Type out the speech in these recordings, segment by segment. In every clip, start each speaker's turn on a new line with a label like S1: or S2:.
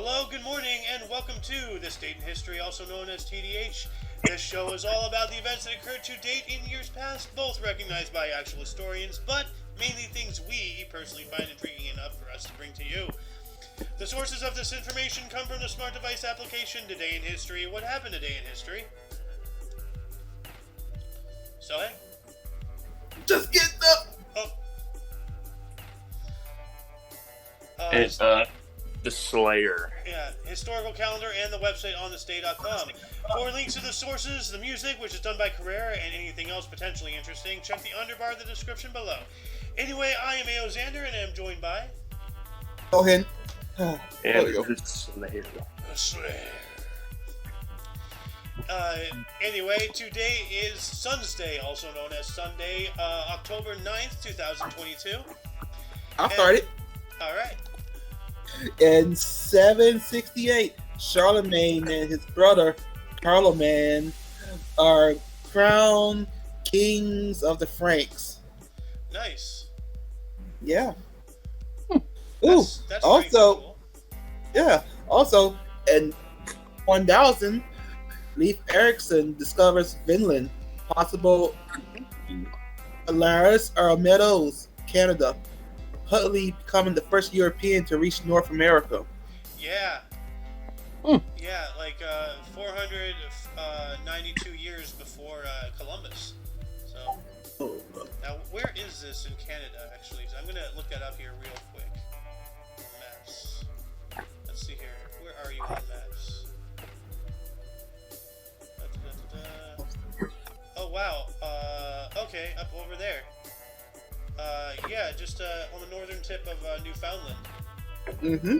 S1: Hello, good morning, and welcome to This Date in History, also known as TDH. This show is all about the events that occurred to date in years past, both recognized by actual historians, but mainly things we personally find intriguing enough for us to bring to you. The sources of this information come from the smart device application Today in History. What happened today in history? So, hey?
S2: Just get up!
S1: Oh.
S3: It's, the Slayer.
S1: Yeah, historical calendar and the website on thestay.com. For links to the sources, the music, which is done by Carrera, and anything else potentially interesting, check the underbar of the description below. Anyway, I am A.O. Xander, and I am joined by...
S2: Ohen.
S3: And the Slayer.
S1: The Slayer. Anyway, today is Sun's Day, also known as Sunday, October 9th, 2022.
S2: I started.
S1: Alright.
S2: In 768, Charlemagne and his brother Carloman are crowned kings of the Franks.
S1: Nice.
S2: Yeah.
S1: That's
S2: also,
S1: cool.
S2: yeah. Also, in 1000, Leif Erikson discovers Vinland, possible Alaris or Meadows, Canada. Huntley becoming the first European to reach North America.
S1: Yeah. Yeah, like 492 years before Columbus. So, now where is this in Canada, actually? I'm going to look that up here real quick. Maps. Let's see here. Where are you on maps? Oh, wow. Okay, up over there. Yeah, just on the northern tip of Newfoundland.
S2: Mm-hmm.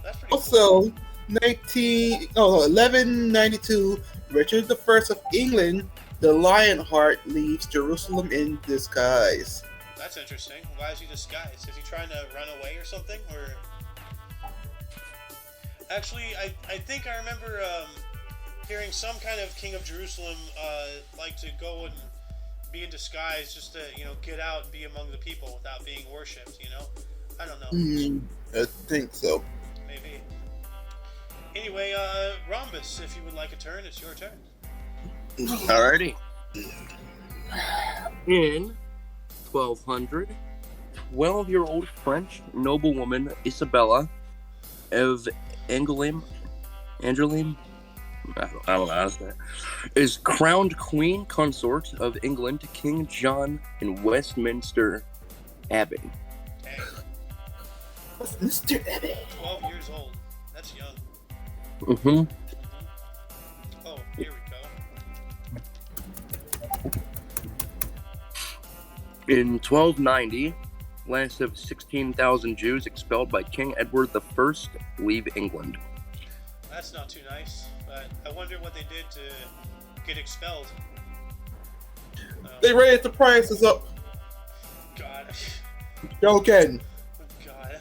S1: That's pretty
S2: Also,
S1: cool.
S2: 1192, Richard I of England, the Lionheart, leaves Jerusalem in disguise.
S1: That's interesting. Why is he disguised? Is he trying to run away or something? Or actually, I think I remember hearing some kind of king of Jerusalem like to go and be in disguise just to, get out and be among the people without being worshipped, I don't know.
S2: I think so.
S1: Maybe. Anyway, Rhombus, if you would like a turn, it's your turn.
S3: Alrighty. In 1200, 12-year-old French noblewoman Isabella of Angoulême, I don't know how to say it, is crowned Queen Consort of England to King John in Westminster Abbey.
S1: Dang.
S2: Westminster Abbey.
S1: 12 years old. That's young.
S3: Mm-hmm.
S1: Oh, here we go.
S3: In 1290, last of 16,000 Jews expelled by King Edward I leave England.
S1: That's not too nice, but I wonder what they did to get expelled.
S2: They raised the prices up.
S1: God.
S2: Joking.
S1: God.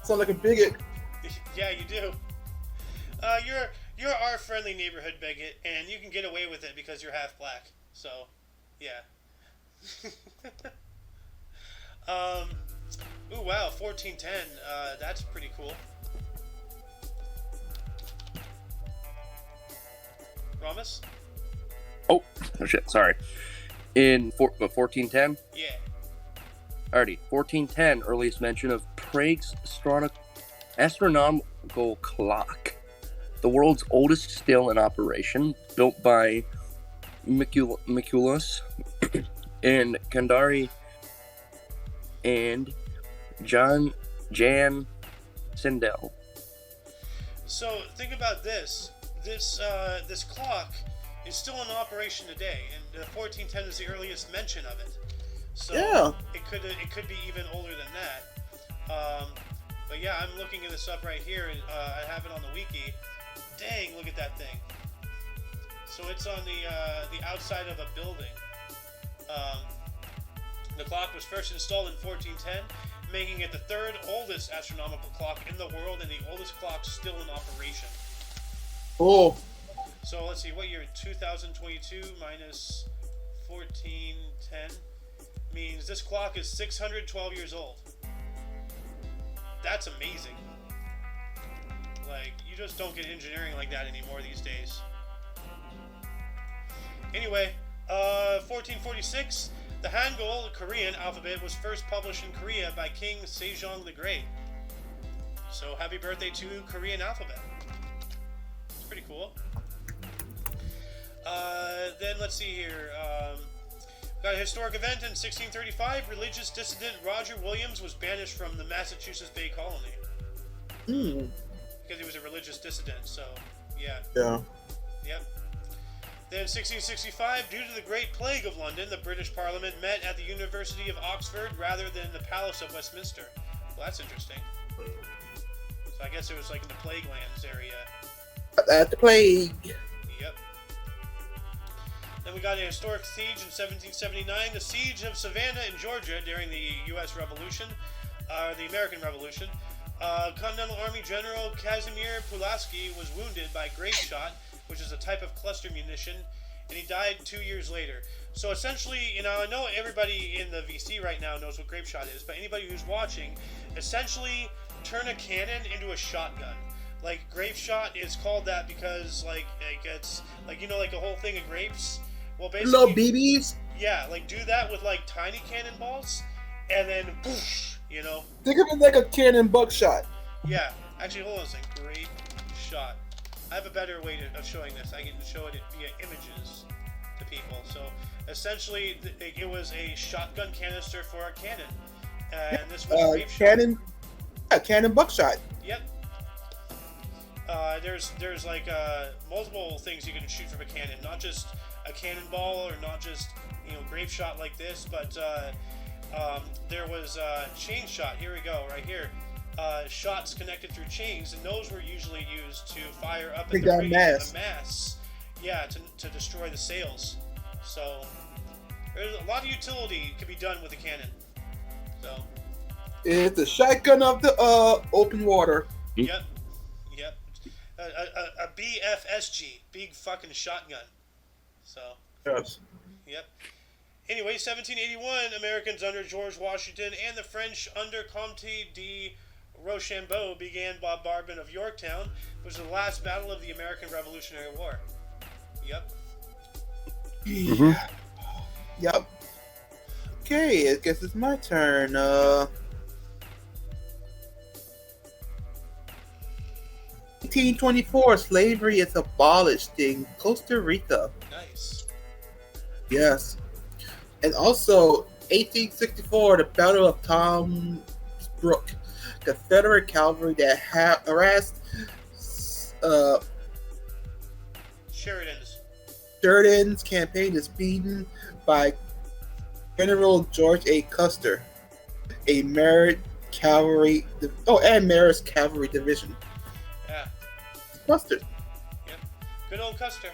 S2: Sound like a bigot.
S1: Yeah, you do. You're our friendly neighborhood bigot, and you can get away with it because you're half black. So, yeah. Ooh, wow, 1410. That's pretty cool. Rhombus?
S3: Oh shit, sorry. In 1410?
S1: Yeah.
S3: Alrighty, 1410, earliest mention of Prague's astronomical clock. The world's oldest still in operation, built by Mikulus and Kandari and Jan Sindel.
S1: So, think about this. This clock is still in operation today, and 1410 is the earliest mention of it. So
S2: Yeah.
S1: it could be even older than that. But yeah, I'm looking this up right here, and I have it on the wiki. Dang, look at that thing. So it's on the outside of a building. The clock was first installed in 1410, making it the third oldest astronomical clock in the world and the oldest clock still in operation.
S2: Oh.
S1: So let's see, what year? 2022 minus 1410 means this clock is 612 years old. That's amazing. Like, you just don't get engineering like that anymore these days. Anyway, 1446, the Hangul Korean alphabet was first published in Korea by King Sejong the Great. So happy birthday to Korean alphabet. It's pretty cool. Then let's see here. Got a historic event in 1635. Religious dissident Roger Williams was banished from the Massachusetts Bay Colony. Because he was a religious dissident, so yeah.
S2: Yeah.
S1: Yep. Then 1665, due to the Great Plague of London, the British Parliament met at the University of Oxford rather than the Palace of Westminster. Well, that's interesting. So I guess it was like in the Plague Lands area.
S2: At the plague.
S1: Yep. Then we got a historic siege in 1779, the Siege of Savannah in Georgia during the U.S. Revolution, the American Revolution. Continental Army General Casimir Pulaski was wounded by grape shot, which is a type of cluster munition, and he died 2 years later. So essentially, you know, I know everybody in the VC right now knows what grape shot is, but anybody who's watching, essentially turn a cannon into a shotgun. Like, grape shot is called that because, like it's, like, you know, like a whole thing of grapes? Well, basically...
S2: Little BBs?
S1: Yeah, like, do that with, like, tiny cannonballs, and then, poosh, you know?
S2: Think of it like a cannon buckshot.
S1: Yeah. Actually, hold on a second. Grape shot. I have a better way of showing this. I can show it via images to people. So, essentially, it was a shotgun canister for a cannon. And this was grape shot.
S2: Cannon buckshot.
S1: Yep. There's like multiple things you can shoot from a cannon, not just a cannonball or not just, you know, grape shot like this, but there was chain shot. Here we go, right here. Shots connected through chains, and those were usually used to fire up at the mass. Yeah, to destroy the sails. So there's a lot of utility can be done with a cannon. So
S2: it's the shotgun of the open water.
S1: Yep. A BFSG, big fucking shotgun. So.
S2: Yes.
S1: Yep. Anyway, 1781, Americans under George Washington and the French under Comte de Rochambeau began bombardment of Yorktown, which was the last battle of the American Revolutionary War. Yep.
S2: Mm-hmm. Yep. Okay, I guess it's my turn. 1824, slavery is abolished in Costa Rica.
S1: Nice.
S2: Yes. And also, 1864, the Battle of Tom's Brook. Confederate cavalry that harassed Sheridan's campaign is beaten by General George A. Custer, a Merritt's cavalry division.
S1: Yeah.
S2: Custer.
S1: Yep. Good old Custer.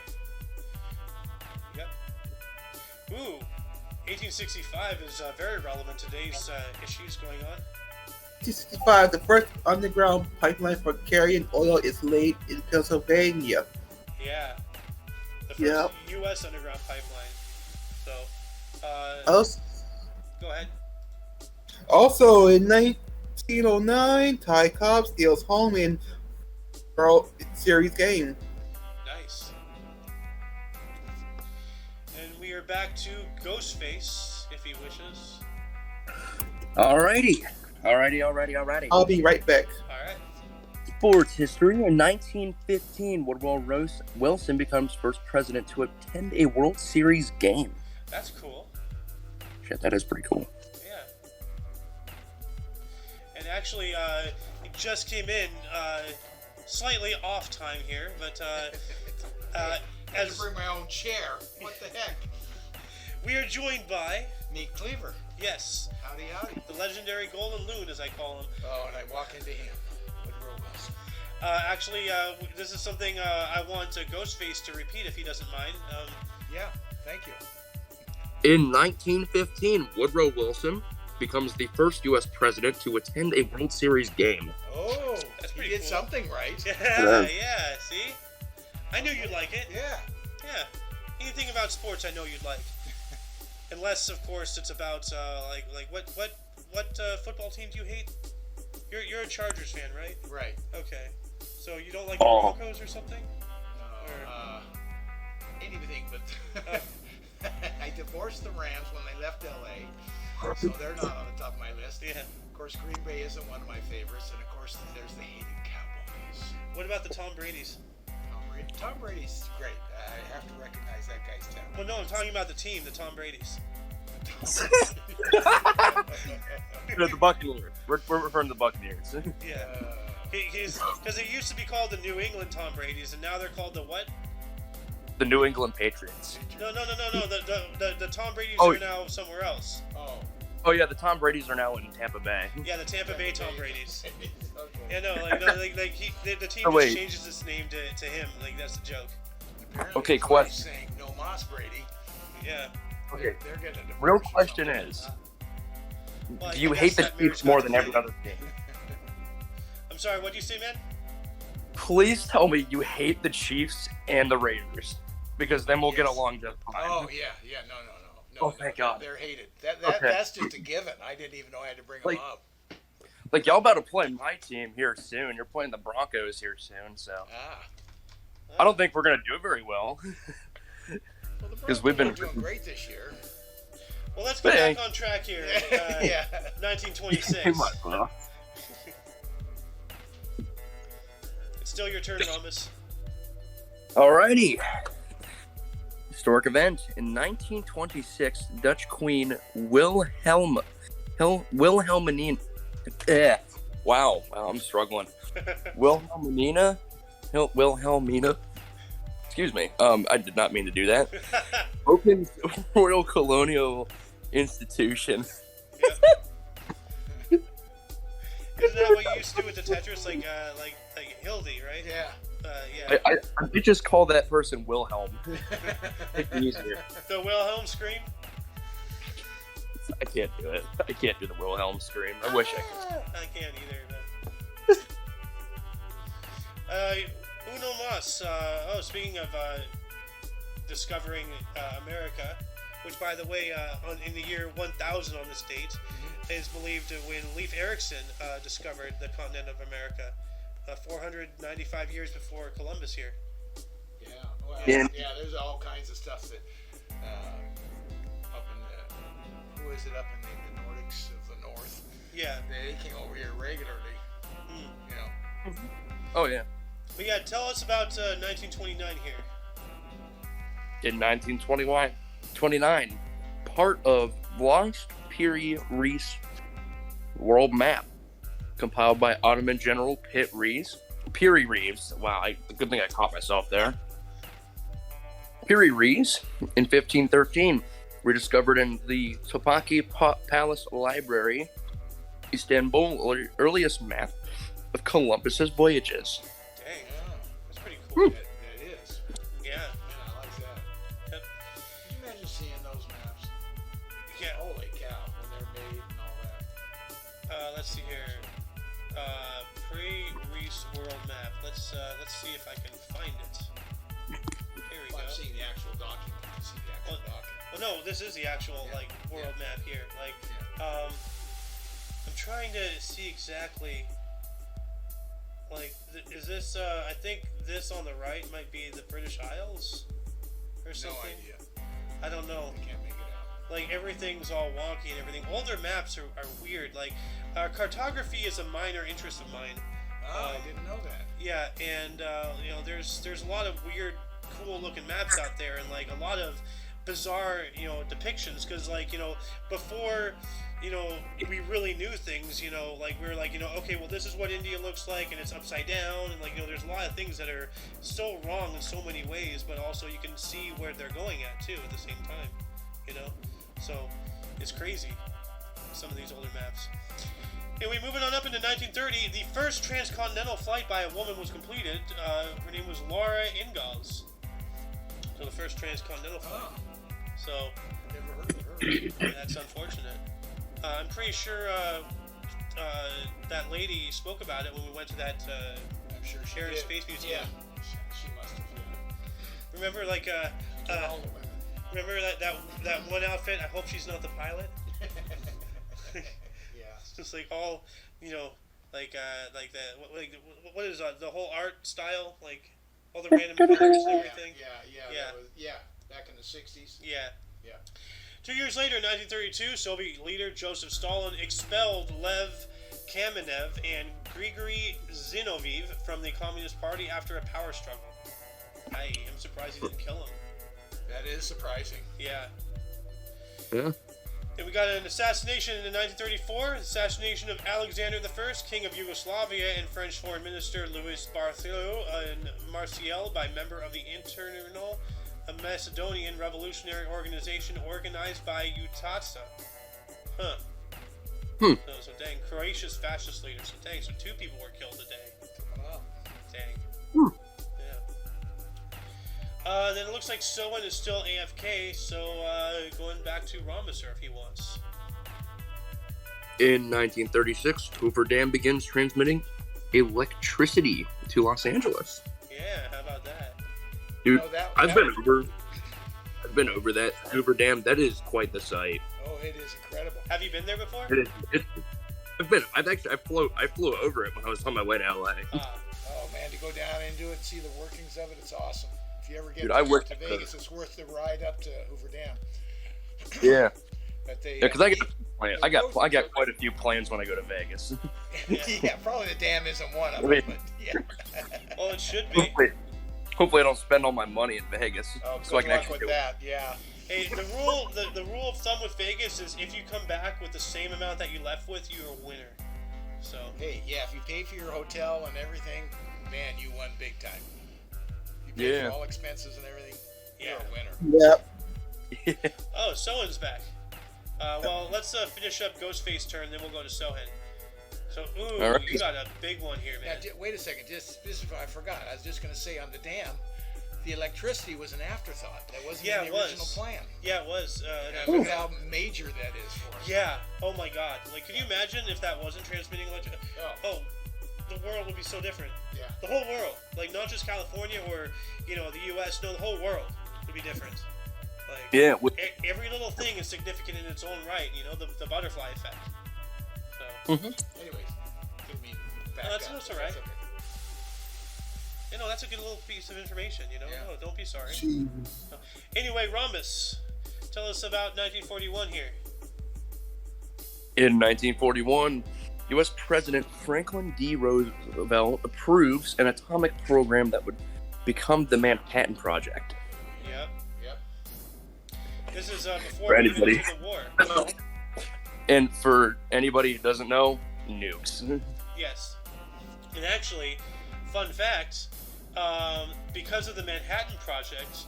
S1: Yep. Ooh. 1865 is very relevant to today's issues going on.
S2: 1865, the first underground pipeline for Carey oil is laid in Pennsylvania.
S1: Yeah. The first U.S. underground pipeline. So, go ahead.
S2: Also, in 1909, Ty Cobb steals home in World Series game.
S1: Nice. And we are back to Ghostface, if he wishes.
S3: Alrighty.
S2: I'll be right back.
S1: Alright.
S3: Sports history. In 1915, Woodrow Wilson becomes first president to attend a World Series game.
S1: That's cool.
S3: Shit, that is pretty cool.
S1: Yeah. And actually, it just came in slightly off time here, but
S4: I had to bring my own chair. What the heck?
S1: We are joined by
S4: Meat Cleaver.
S1: Yes.
S4: Howdy, howdy.
S1: The legendary Golden Loon, as I call him.
S4: Oh, and I walk into him. Woodrow Wilson.
S1: Actually, this is something I want Ghostface to repeat if he doesn't mind.
S4: Yeah, thank you.
S3: In 1915, Woodrow Wilson becomes the first U.S. president to attend a World Series game.
S4: Oh,
S1: that's pretty
S4: did
S1: cool.
S4: Something right.
S1: Yeah, see? I knew you'd like it.
S4: Yeah.
S1: Yeah. Anything about sports I know you'd like. Unless, of course, it's about, what football team do you hate? You're a Chargers fan, right?
S4: Right.
S1: Okay. So you don't like the Broncos or something?
S4: No, anything but. I divorced the Rams when they left LA, so they're not on the top of my list.
S1: Yeah.
S4: Of course, Green Bay isn't one of my favorites, and of course, there's the hated Cowboys.
S1: What about the Tom Brady's?
S4: Tom Brady's great. I have to recognize that guy's talent.
S1: Well, no, I'm talking about the team, the Tom Brady's.
S3: The Buccaneers. We're referring to the Buccaneers.
S1: Yeah. Because it used to be called the New England Tom Brady's, and now they're called the what?
S3: The New England Patriots.
S1: No. The Tom Brady's are now somewhere else.
S3: Oh yeah, the Tom Brady's are now in Tampa Bay.
S1: Yeah, the Tampa Bay Tom Brady's.
S4: Okay.
S1: Yeah, the team
S3: wait.
S1: just changes its name to him. Like, that's the joke.
S4: Apparently
S3: Okay,
S4: it's
S3: question.
S4: Saying no Moss Brady.
S1: Yeah.
S3: Okay.
S4: They're getting a divorce
S3: Real
S4: or
S3: question
S4: something.
S3: is,
S1: Well,
S3: do you
S1: I
S3: hate
S1: guess
S3: the
S1: that
S3: Chiefs
S1: mirrors
S3: more than
S1: got
S3: every other team?
S1: I'm sorry, what do you say, man?
S3: Please tell me you hate the Chiefs and the Raiders, because then we'll get along just fine.
S4: Oh yeah, no.
S3: Oh, thank God.
S4: They're hated.
S3: Okay.
S4: That's just a given. I didn't even know I had to bring them up.
S3: Like, y'all about to play my team here soon. You're playing the Broncos here soon, so I don't think we're gonna do very well.
S4: Well,
S3: Because we've been
S4: doing great this year.
S1: Well, let's get back on track here.
S4: Yeah.
S1: 1926.
S3: Might as well.
S1: It's still your turn, Rhombus.
S3: Alrighty. Historic event. In 1926, Dutch Queen Wilhelmina. Wow, I'm struggling. Wilhelmina. Excuse me. I did not mean to do that. Opened Royal Colonial Institution.
S1: Yep. Isn't that what you used to do with the Tetris, like Hildy, right?
S4: Yeah.
S1: Yeah.
S3: I did just call that person Wilhelm. Make it easier.
S1: The Wilhelm scream.
S3: I can't do it. I can't do the Wilhelm scream. I wish I could.
S1: I can't either. Uno mas. Speaking of discovering America, which, by the way, in the year 1000 on this date, is believed when Leif Erikson discovered the continent of America, 495 years before Columbus here.
S4: Yeah. Well,
S3: Yeah.
S4: There's all kinds of stuff that up in the who is it up in the Nordics of the North?
S1: Yeah.
S4: They came over here regularly. You know.
S3: Oh yeah.
S1: But yeah, tell us about 1929 here.
S3: In 1929, part of Lost Peary Rees world map, compiled by Ottoman General Peary Rees. Wow, good thing I caught myself there. Peary Rees, in 1513, rediscovered in the Topaki Palace Library, Istanbul, earliest map of Columbus's voyages.
S1: Dang, that's pretty cool.
S4: It is.
S1: Yeah.
S4: I like that.
S1: Yep.
S4: Can you imagine seeing those maps?
S1: Yeah.
S4: Holy cow, when they're made and all that.
S1: Let's see here. Pre-Reese world map. Let's see if I can find it. Here we go.
S4: I've seen the actual document. I see the actual document.
S1: Well, no, this is the actual world map here. I'm trying to see exactly. Is this? I think this on the right might be the British Isles, or something.
S4: No idea.
S1: I don't know.
S4: I can't make it out.
S1: Like, everything's all wonky and everything. All their maps are weird. Like, cartography is a minor interest of mine.
S4: I didn't know that.
S1: Yeah, and there's a lot of weird, cool looking maps out there, and like a lot of bizarre, depictions. Because before, we really knew things. We were like, okay, well, this is what India looks like, and it's upside down, and there's a lot of things that are so wrong in so many ways, but also you can see where they're going at too at the same time. So it's crazy, some of these older maps. Anyway, moving on up into 1930, the first transcontinental flight by a woman was completed. Her name was Laura Ingalls. So the first transcontinental flight. So
S4: Never heard of her.
S1: that's unfortunate. I'm pretty sure that lady spoke about it when we went to that
S4: I'm sure she
S1: Air and
S4: did.
S1: Space Museum.
S4: Yeah, she must have.
S1: Remember,
S4: All the women.
S1: remember that one outfit? I hope she's not the pilot.
S4: Yeah.
S1: Just like all, like what is the whole art style, like all the random colors and everything.
S4: Yeah. Back in the 60s.
S1: Yeah.
S4: Yeah.
S1: 2 years later, in 1932, Soviet leader Joseph Stalin expelled Lev Kamenev and Grigory Zinoviev from the Communist Party after a power struggle. I am surprised he didn't kill him.
S4: That is surprising.
S1: Yeah.
S3: Yeah.
S1: Then we got an assassination in 1934, assassination of Alexander I, King of Yugoslavia, and French Foreign Minister Louis Barthélemy in Marseille by member of the Internal Macedonian Revolutionary Organization organized by Yousafzai. Huh. So dang, Croatia's fascist leader. So dang, so 2 people were killed today.
S4: Wow.
S1: Dang. Yeah. Then it looks like Sowen is still AFK, so going back to Rhombusser if he wants.
S3: In 1936, Hoover Dam begins transmitting electricity to Los Angeles.
S1: Yeah, how about that?
S3: Dude,
S4: I've
S3: been over that Hoover Dam. That is quite the sight.
S4: Oh, it is incredible.
S1: Have you been there before?
S3: I flew over it when I was on my way to LA.
S4: Oh man, to go down into it, see the workings of it, it's awesome. If you ever get to Vegas, it's worth the ride up to Hoover Dam.
S3: Yeah.
S4: But
S3: Because I got quite a few plans when I go to Vegas.
S4: Yeah, probably the dam isn't one of them, but yeah.
S1: Well, it should be.
S3: Hopefully I don't spend all my money in Vegas.
S4: Oh,
S3: so I can
S4: luck
S3: actually
S4: with that, yeah.
S1: Hey, the rule of thumb with Vegas is if you come back with the same amount that you left with, you're a winner. So.
S4: Hey, yeah, if you pay for your hotel and everything, man, you won big time. You pay for all expenses and everything, you're a winner.
S2: Yep.
S1: Oh, Sohen's back. Well, let's finish up Ghostface's turn, then we'll go to Sohen. So,
S3: Right.
S1: You got a big one here, man.
S4: Now, wait a second. This is what I forgot. I was just going to say on the dam, the electricity was an afterthought. That wasn't in the original plan.
S1: Yeah, it was.
S4: Look how major that is for us.
S1: Yeah. Oh my God. Like, can you imagine if that wasn't transmitting electricity? Oh, the world would be so different.
S4: Yeah.
S1: The whole world, like not just California or the U.S. No, the whole world would be different. Like, every little thing is significant in its own right. The butterfly effect. So.
S4: Anyways, didn't mean back up.
S1: That's all right.
S4: Okay.
S1: That's a good little piece of information.
S4: Yeah.
S1: No, don't be sorry.
S2: Jeez.
S1: Anyway, Rhombus, tell us about 1941 here.
S3: In 1941, U.S. President Franklin D. Roosevelt approves an atomic program that would become the Manhattan Project.
S1: Yep. This is before
S3: For anybody.
S1: we went into the war.
S3: And for anybody who doesn't know, nukes.
S1: Yes. And actually, fun fact, because of the Manhattan Project,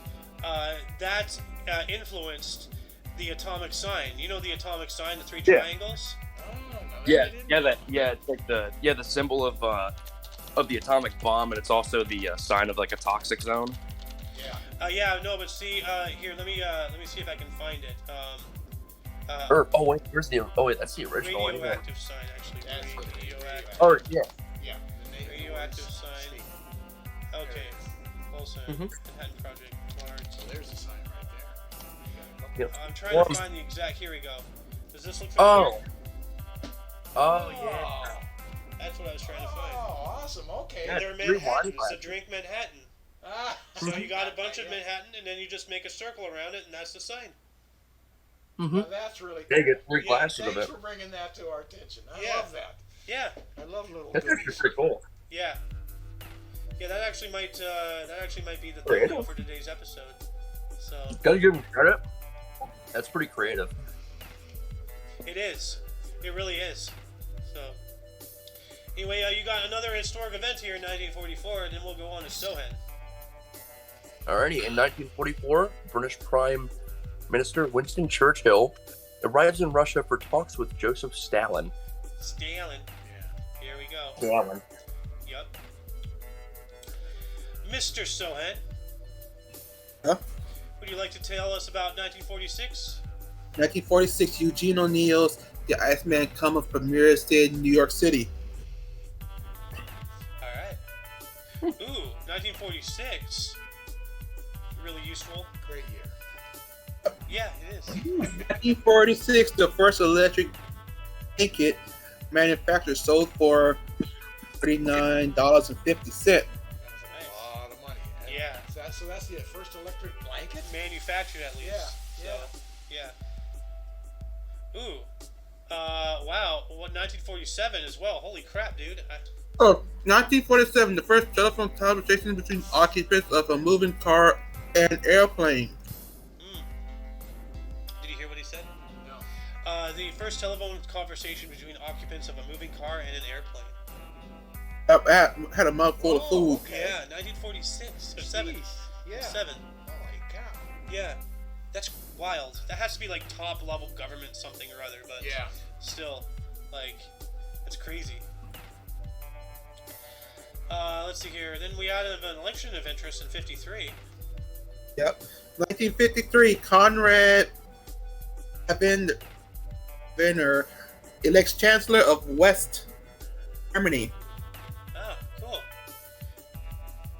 S1: that influenced the atomic sign. You know the atomic sign, the 3 triangles?
S4: Oh, no,
S3: It's like the symbol of the atomic bomb, and it's also the sign of like a toxic zone.
S1: Yeah. No, but see, here, let me see if I can find it.
S3: That's the original one.
S1: Radioactive sign, actually. Radioactive.
S3: Oh, yeah.
S4: Yeah.
S1: Radioactive sign. Okay. Also, Manhattan Project.
S4: So there's a sign right there.
S1: I'm trying to find the exact. Here we go. Does this look familiar?
S3: Oh, yeah.
S1: That's what I was trying to find.
S4: Oh, awesome. Okay.
S3: Yeah.
S1: They're Manhattan. It's a drink Manhattan.
S4: Ah.
S1: So you got a bunch of Manhattan, and then you just make a circle around it, and that's the sign.
S4: Well, that's really
S3: They
S4: cool.
S3: get 3 glasses of
S4: Thanks
S3: it.
S4: for bringing that to our attention. I
S1: Yeah.
S4: love that.
S1: Yeah.
S4: I love little
S3: That's actually
S4: goodies.
S3: pretty cool.
S1: Yeah. Yeah, that actually might be the
S3: Creative.
S1: thing for today's episode. So
S3: Gotta give them credit. That's pretty creative.
S1: it is. It really is. So anyway, you got another historic event here in 1944, and then we'll go on to Sohen.
S3: Alrighty, in 1944, British Prime Minister Winston Churchill arrives in Russia for talks with Joseph Stalin.
S1: Stalin.
S4: Yeah.
S1: Here we go.
S3: Stalin.
S1: Yep. Mr. Sohen.
S2: Huh?
S1: Would you like to tell us about 1946?
S2: 1946, Eugene O'Neill's The Iceman Comet premieres in New York City.
S1: Alright. Ooh, 1946. Really useful.
S4: Great year.
S1: Yeah, it is.
S2: 1946, the first electric blanket manufacturer sold for $39.50.
S4: That's a lot of money.
S1: Yeah.
S4: So that's the first electric blanket?
S1: Manufactured at least.
S4: Yeah.
S1: So, yeah. Ooh. Wow. What 1947 as well. Holy crap, dude.
S2: 1947, the first telephone conversation between occupants of a moving car and airplane.
S1: Did you hear what he said?
S4: No.
S1: The first telephone conversation between occupants of a moving car and an airplane.
S2: Had a mouthful of food.
S4: Okay.
S1: Yeah, 1946 or 7.
S4: Jeez. Yeah.
S1: 7.
S4: Holy cow.
S1: Yeah, that's wild. That has to be like top level government something or other, but
S4: Yeah.
S1: still, like, that's crazy. Let's see here. Then we added an election of interest in 53.
S2: Yep. 1953, Conrad Adenauer elects Chancellor of West Germany.
S1: Oh, cool.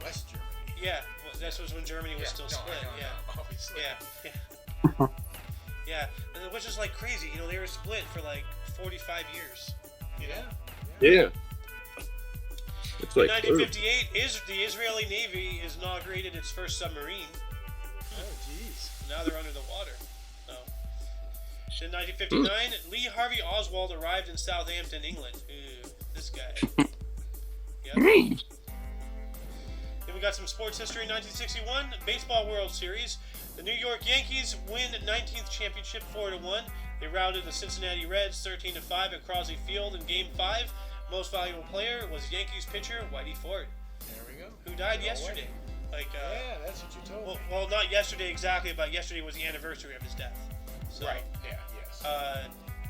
S4: West Germany.
S1: Yeah, well, this was when Germany was still split.
S4: I know, obviously.
S1: Yeah. Yeah, which is like crazy. You know, they were split for like 45 years. You know?
S3: Yeah. It's
S1: In
S3: like
S1: 1958, the Israeli Navy is inaugurated its first submarine.
S4: Oh, jeez.
S1: Now they're under the water. So. In 1959, Lee Harvey Oswald arrived in Southampton, England. Ooh, this guy. Yep. Then we got some sports history. 1961, Baseball World Series. The New York Yankees win 19th championship 4-1. They routed the Cincinnati Reds 13-5 at Crosley Field in Game 5. Most valuable player was Yankees pitcher Whitey Ford,
S4: There we go.
S1: who died yesterday. Like,
S4: Yeah, that's what you told me.
S1: well, not yesterday exactly, but yesterday was the anniversary of his death. So,
S4: Right. Yeah. Yes.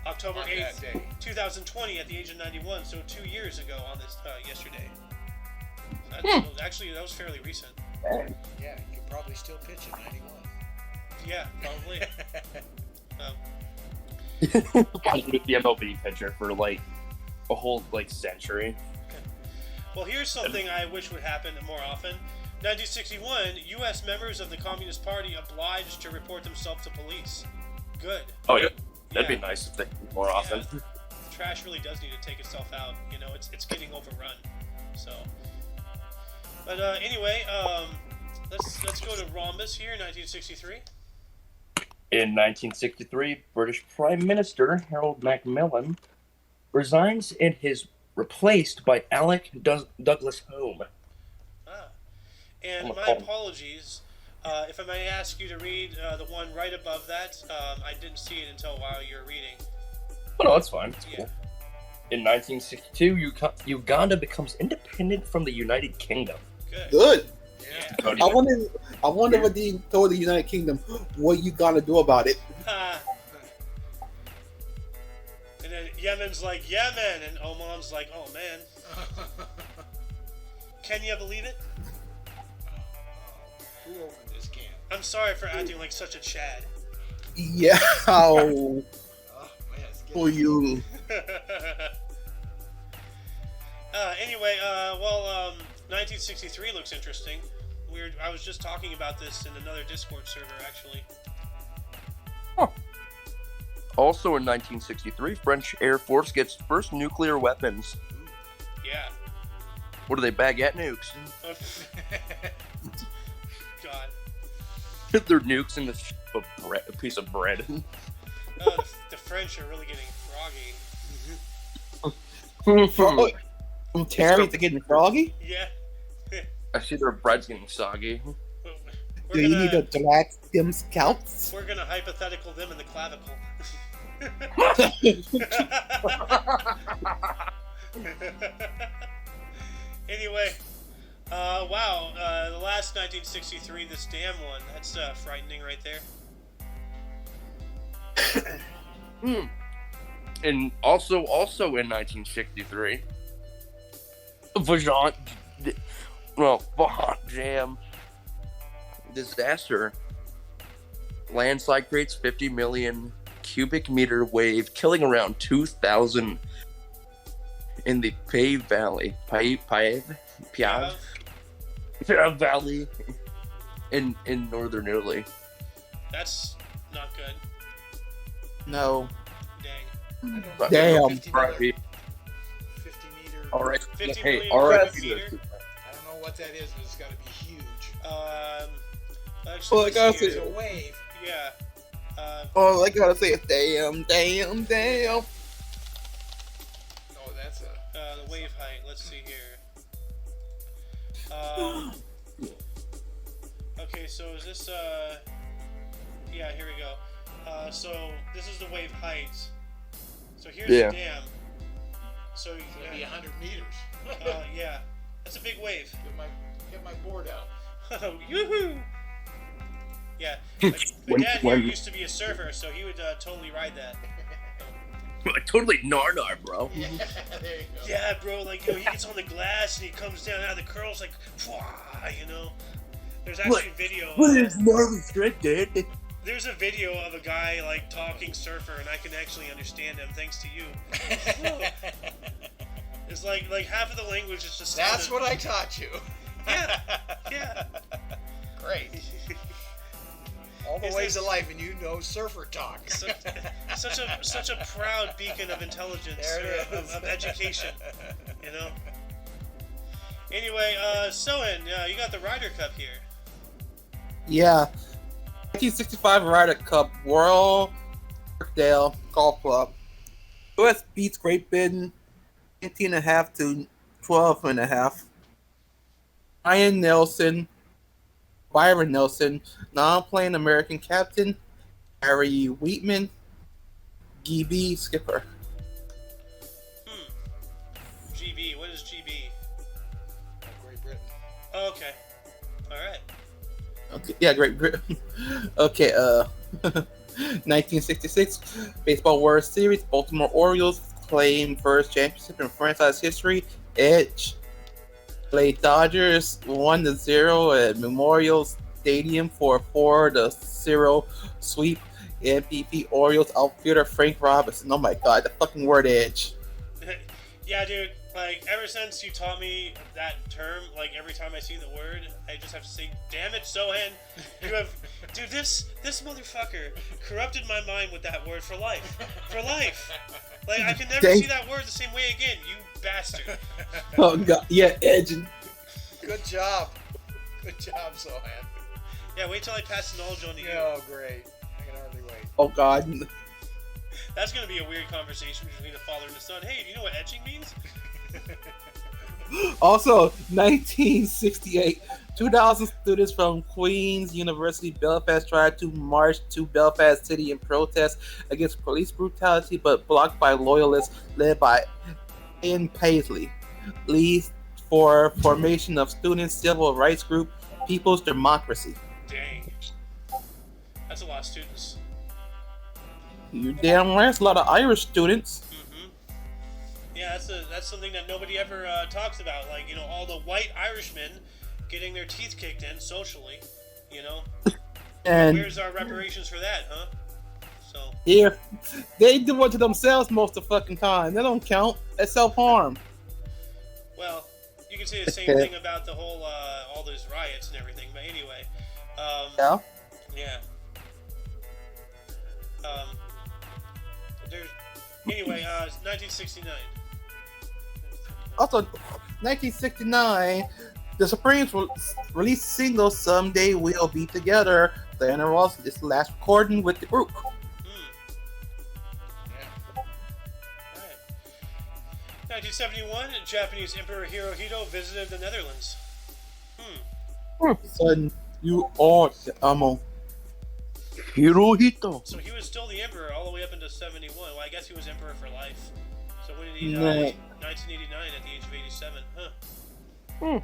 S1: October
S4: On
S1: 8th,
S4: that day.
S1: 2020, at the age of 91, so 2 years ago on this yesterday. Actually, that was fairly recent.
S4: Yeah, you could probably still pitch at 91.
S1: Yeah, probably.
S3: I've been the MLB pitcher for like a whole like century.
S1: Well, here's something I wish would happen more often. 1961, U.S. members of the Communist Party obliged to report themselves to police. Good.
S3: Oh yeah, that'd
S1: Yeah.
S3: be nice if they did more often.
S1: Yeah. Trash really does need to take itself out. You know, it's getting overrun. So, but anyway, let's go to Rhombus here, 1963.
S3: In 1963, British Prime Minister Harold Macmillan resigns and is replaced by Alec Douglas Home.
S1: And
S3: I'm a
S1: my
S3: call.
S1: apologies. If I may ask you to read the one right above that, I didn't see it until while you were reading.
S3: Oh no, that's fine. It's
S1: Yeah.
S3: cool. In 1962, Uganda becomes independent from the United Kingdom.
S1: Good.
S2: Good.
S1: Yeah.
S2: I wonder what they told the United Kingdom. What you gonna do about it?
S1: And then Yemen's like, yeah, man. And Oman's like, oh, man. Can you believe it?
S4: Who opened this can?
S1: I'm sorry for acting like such a Chad.
S2: Yeah. How
S4: Oh, man, it's getting...
S2: for you?
S1: Anyway, 1963 looks interesting. I was just talking about this in another Discord server, actually.
S3: Also in 1963, French Air Force gets first nuclear weapons.
S1: Yeah.
S3: What are they, baguette nukes?
S1: God.
S3: They're nukes in the shape of a piece of bread.
S1: The French are really getting froggy.
S2: From Terry to getting froggy?
S1: Yeah.
S3: I see their bread's getting soggy.
S2: Do you need to relax them scalps?
S1: We're gonna hypothetical them in the clavicle. Anyway, wow, the last 1963, this damn one, that's frightening right there.
S3: And also in 1963, Vajont Jam disaster. Landslide creates 50 million cubic meter wave, killing around 2,000 in the Piave Valley. Piave Valley in northern Italy.
S1: That's not good.
S2: No.
S1: Dang.
S4: I don't know.
S2: Damn.
S4: 50
S3: Right.
S4: meter.
S3: All right.
S1: 50
S3: Hey,
S1: million
S3: RIP
S1: cubic
S3: to
S1: meter.
S3: those people.
S4: I don't know what that is, but it's got to be huge.
S1: Actually,
S2: Well, I
S1: let's
S2: gotta
S1: see
S4: It's
S1: here.
S2: say-
S4: a wave.
S1: Yeah.
S2: All I gotta say is damn, damn, damn.
S4: Oh, that's a.
S1: The wave height. Let's see here. Okay, so is this yeah, here we go. So this is the wave height. So here's
S3: Yeah.
S1: the dam. So
S4: It's gonna be 100 meters.
S1: yeah, that's a big wave.
S4: Get my board out.
S1: Yoo-hoo! Yeah, my
S3: When-
S1: dad here
S3: when-
S1: used to be a surfer, so he would totally ride that.
S3: Totally nar, bro.
S4: Yeah, there you go.
S1: Yeah, bro, like, you know, he gets on the glass and he comes down out of the curls like, you know. There's actually a video.
S3: What is gnarly shit, dude?
S1: There's a video of a guy like talking surfer, and I can actually understand him thanks to you. It's like half of the language is just.
S4: That's what I taught you.
S1: Yeah, yeah.
S4: Great. All the
S1: Is
S4: ways
S1: this-
S4: of life, and you know surfer talk.
S1: Such a proud beacon of intelligence,
S4: There it
S1: or
S4: is.
S1: of education, you know. Anyway, Soen, you got the Ryder Cup here.
S2: Yeah. 1965 Ryder Cup, Royal Yorkdale Golf Club. US beats Great Britain 18.5 to 12.5. Byron Nelson, non-playing American captain, Harry Wheatman, GB skipper.
S1: GB, what is GB?
S4: Great Britain.
S1: Oh, okay. Alright.
S2: Okay, yeah, Great Britain. Okay, 1966 Baseball World Series, Baltimore Orioles claim first championship in franchise history. Edge LA Dodgers 1-0 at Memorial Stadium for a 4-0 sweep. MVP Orioles outfielder Frank Robinson. Oh my god, the fucking word edge.
S1: Yeah, dude, like, ever since you taught me that term, like, every time I see the word, I just have to say, damn it, Sohan, you have, dude, this motherfucker corrupted my mind with that word for life. For life. Like, I can never
S2: Dang.
S1: see that word the same way again, you bastard.
S2: Oh god, yeah, edge.
S4: Good job. Good job, Sohan.
S1: Yeah, wait till I pass the knowledge on to you.
S4: Oh, great. I can hardly wait.
S2: Oh god.
S1: That's gonna be a weird conversation between a father and a son. Hey, do you know what etching means?
S2: Also, 1968, 2,000 students from Queen's University Belfast tried to march to Belfast City in protest against police brutality, but blocked by loyalists led by Ian Paisley. Leads for formation of student civil rights group People's Democracy.
S1: Dang. That's a lot of students.
S2: You damn right, it's a lot of Irish students.
S1: Yeah, that's something that nobody ever talks about. Like, you know, all the white Irishmen getting their teeth kicked in socially, you know?
S2: And
S1: Where's our reparations for that, huh? So,
S2: yeah, they do it to themselves most of the fucking time. They don't count. That's self-harm.
S1: well, you can say the same thing about the whole, all those riots and everything, but anyway.
S2: Yeah.
S1: Yeah. There's, anyway, 1969.
S2: Also, 1969, the Supremes released single "Someday We'll Be Together." Diana Ross is the last recording with the group.
S4: Yeah.
S1: Alright. 1971, Japanese Emperor Hirohito visited the Netherlands.
S2: Son, you are the amo.
S3: Hirohito.
S1: So he was still the emperor all the way up into 71. Well, I guess he was emperor for life. So when did he
S2: No.
S1: die? 1989 at the age of 87. Huh.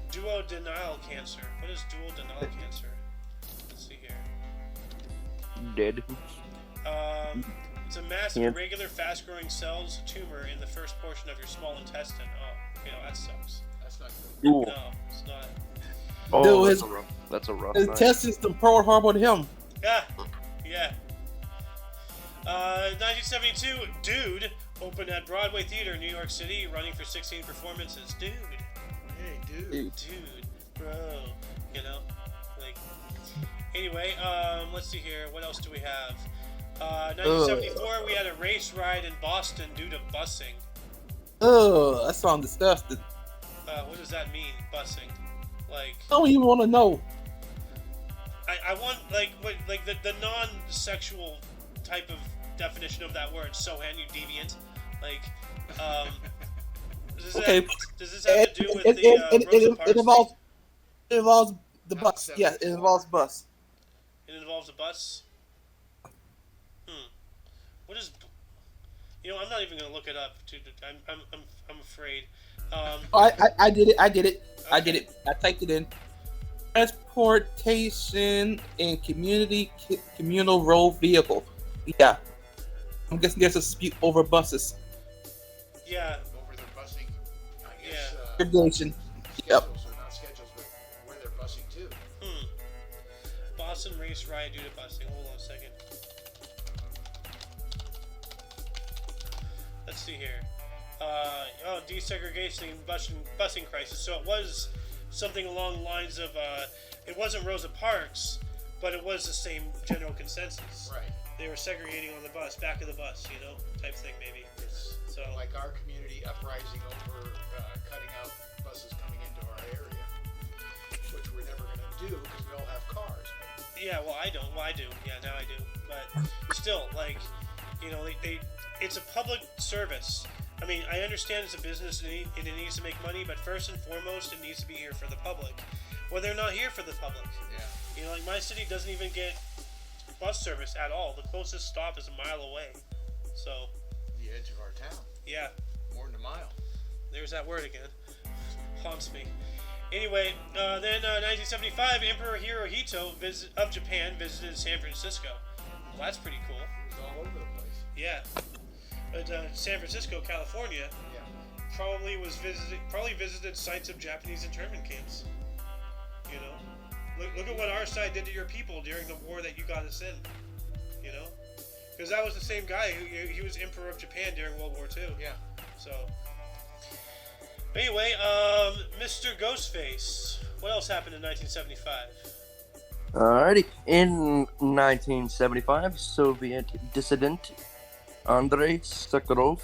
S1: Duodenal cancer. What is duodenal cancer? Let's see here.
S3: Dead.
S1: It's a mass of irregular, fast-growing cells, tumor in the first portion of your small intestine. Oh, okay, well, that sucks.
S4: That's not good.
S3: Ooh.
S1: No, it's not.
S3: Oh,
S2: Dude,
S3: that's a rough
S2: The
S3: night.
S2: test is the Pearl Harbor to him.
S1: Yeah, yeah. 1972, Dude opened at Broadway Theater in New York City, running for 16 performances. Dude,
S4: Hey, dude.
S1: dude, bro, you know, like. Anyway, let's see here. What else do we have? 1974, we had a race ride in Boston due to busing.
S2: Ugh, that sounds disgusting.
S1: What does that mean, busing? Like,
S2: I don't even want to know.
S1: I want like the non-sexual type of definition of that word. Sohan, you deviant. Like, does this have to do with the Rosa Parks thing?
S2: It involves the
S4: Not
S2: bus. Yeah, it
S4: 74.
S2: involves bus.
S1: It involves a bus. What is? You know, I'm not even gonna look it up. I'm afraid.
S2: I did it. I did it. I
S1: Okay.
S2: did it. I typed it in. Transportation and communal road vehicle. Yeah, I'm guessing there's a dispute over buses.
S1: Yeah.
S4: Over their busing, I guess.
S2: Regulation. Yep.
S4: Schedules, or not schedules, but where they're busing to.
S1: Boston race riot due to busing. Hold on a second. Let's see here. Desegregation and busing crisis. So it was something along the lines of, it wasn't Rosa Parks, but it was the same general consensus.
S4: Right.
S1: They were segregating on the bus, back of the bus, you know, type thing maybe.
S4: It's
S1: So
S4: like our community uprising over cutting out buses coming into our area, which we're never going to do because we all have cars.
S1: yeah, well I don't. Well I do. Yeah, now I do. But still, like, you know, it's a public service. I mean, I understand it's a business and it needs to make money, but first and foremost, it needs to be here for the public. Well, they're not here for the public.
S4: Yeah.
S1: You know, like my city doesn't even get bus service at all. The closest stop is a mile away. So,
S4: The edge of our town,
S1: yeah,
S4: more than a mile.
S1: there's that word again. Haunts me. Anyway, then 1975, Emperor Hirohito of Japan visited San Francisco. Well, that's pretty cool.
S4: It was all over the place.
S1: Yeah. But San Francisco, California,
S4: Yeah.
S1: probably visited sites of Japanese internment camps. You know, look at what our side did to your people during the war that you got us in. You know, because that was the same guy he was Emperor of Japan during World War II.
S4: Yeah.
S1: So, but anyway, Mr. Ghostface. What else happened in 1975?
S3: Alrighty. In 1975, Soviet dissident Andrei Sakharov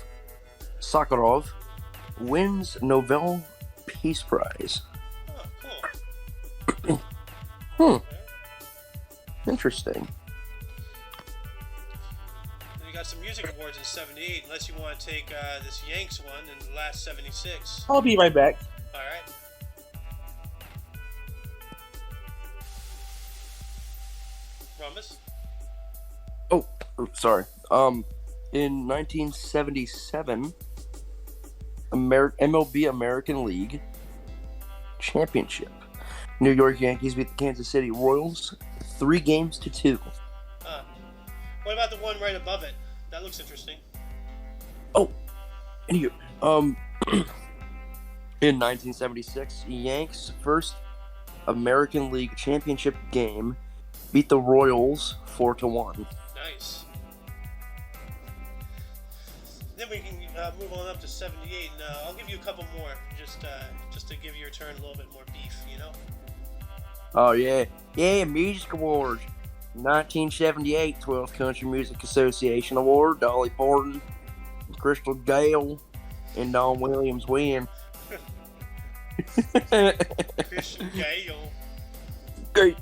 S3: wins Nobel Peace Prize.
S1: Oh, cool.
S3: Interesting.
S1: Then you got some music awards in '78. Unless you want to take this Yanks one in the last '76.
S2: I'll be right back.
S1: All right. Promise.
S3: Oh, sorry. In 1977, MLB American League Championship. New York Yankees beat the Kansas City Royals 3-2.
S1: What about the one right above it? That looks interesting.
S3: Oh, and here, in 1976, Yanks' first American League Championship game beat the Royals 4-1.
S1: Nice. Then we can move on up to '78, and I'll give you a couple more, just to give your turn a little bit more beef, you know.
S3: Oh yeah, Music Awards. 1978 12th Country Music Association Award. Dolly Parton, Crystal Gale, and Don Williams win.
S1: Christian Gale.
S3: Great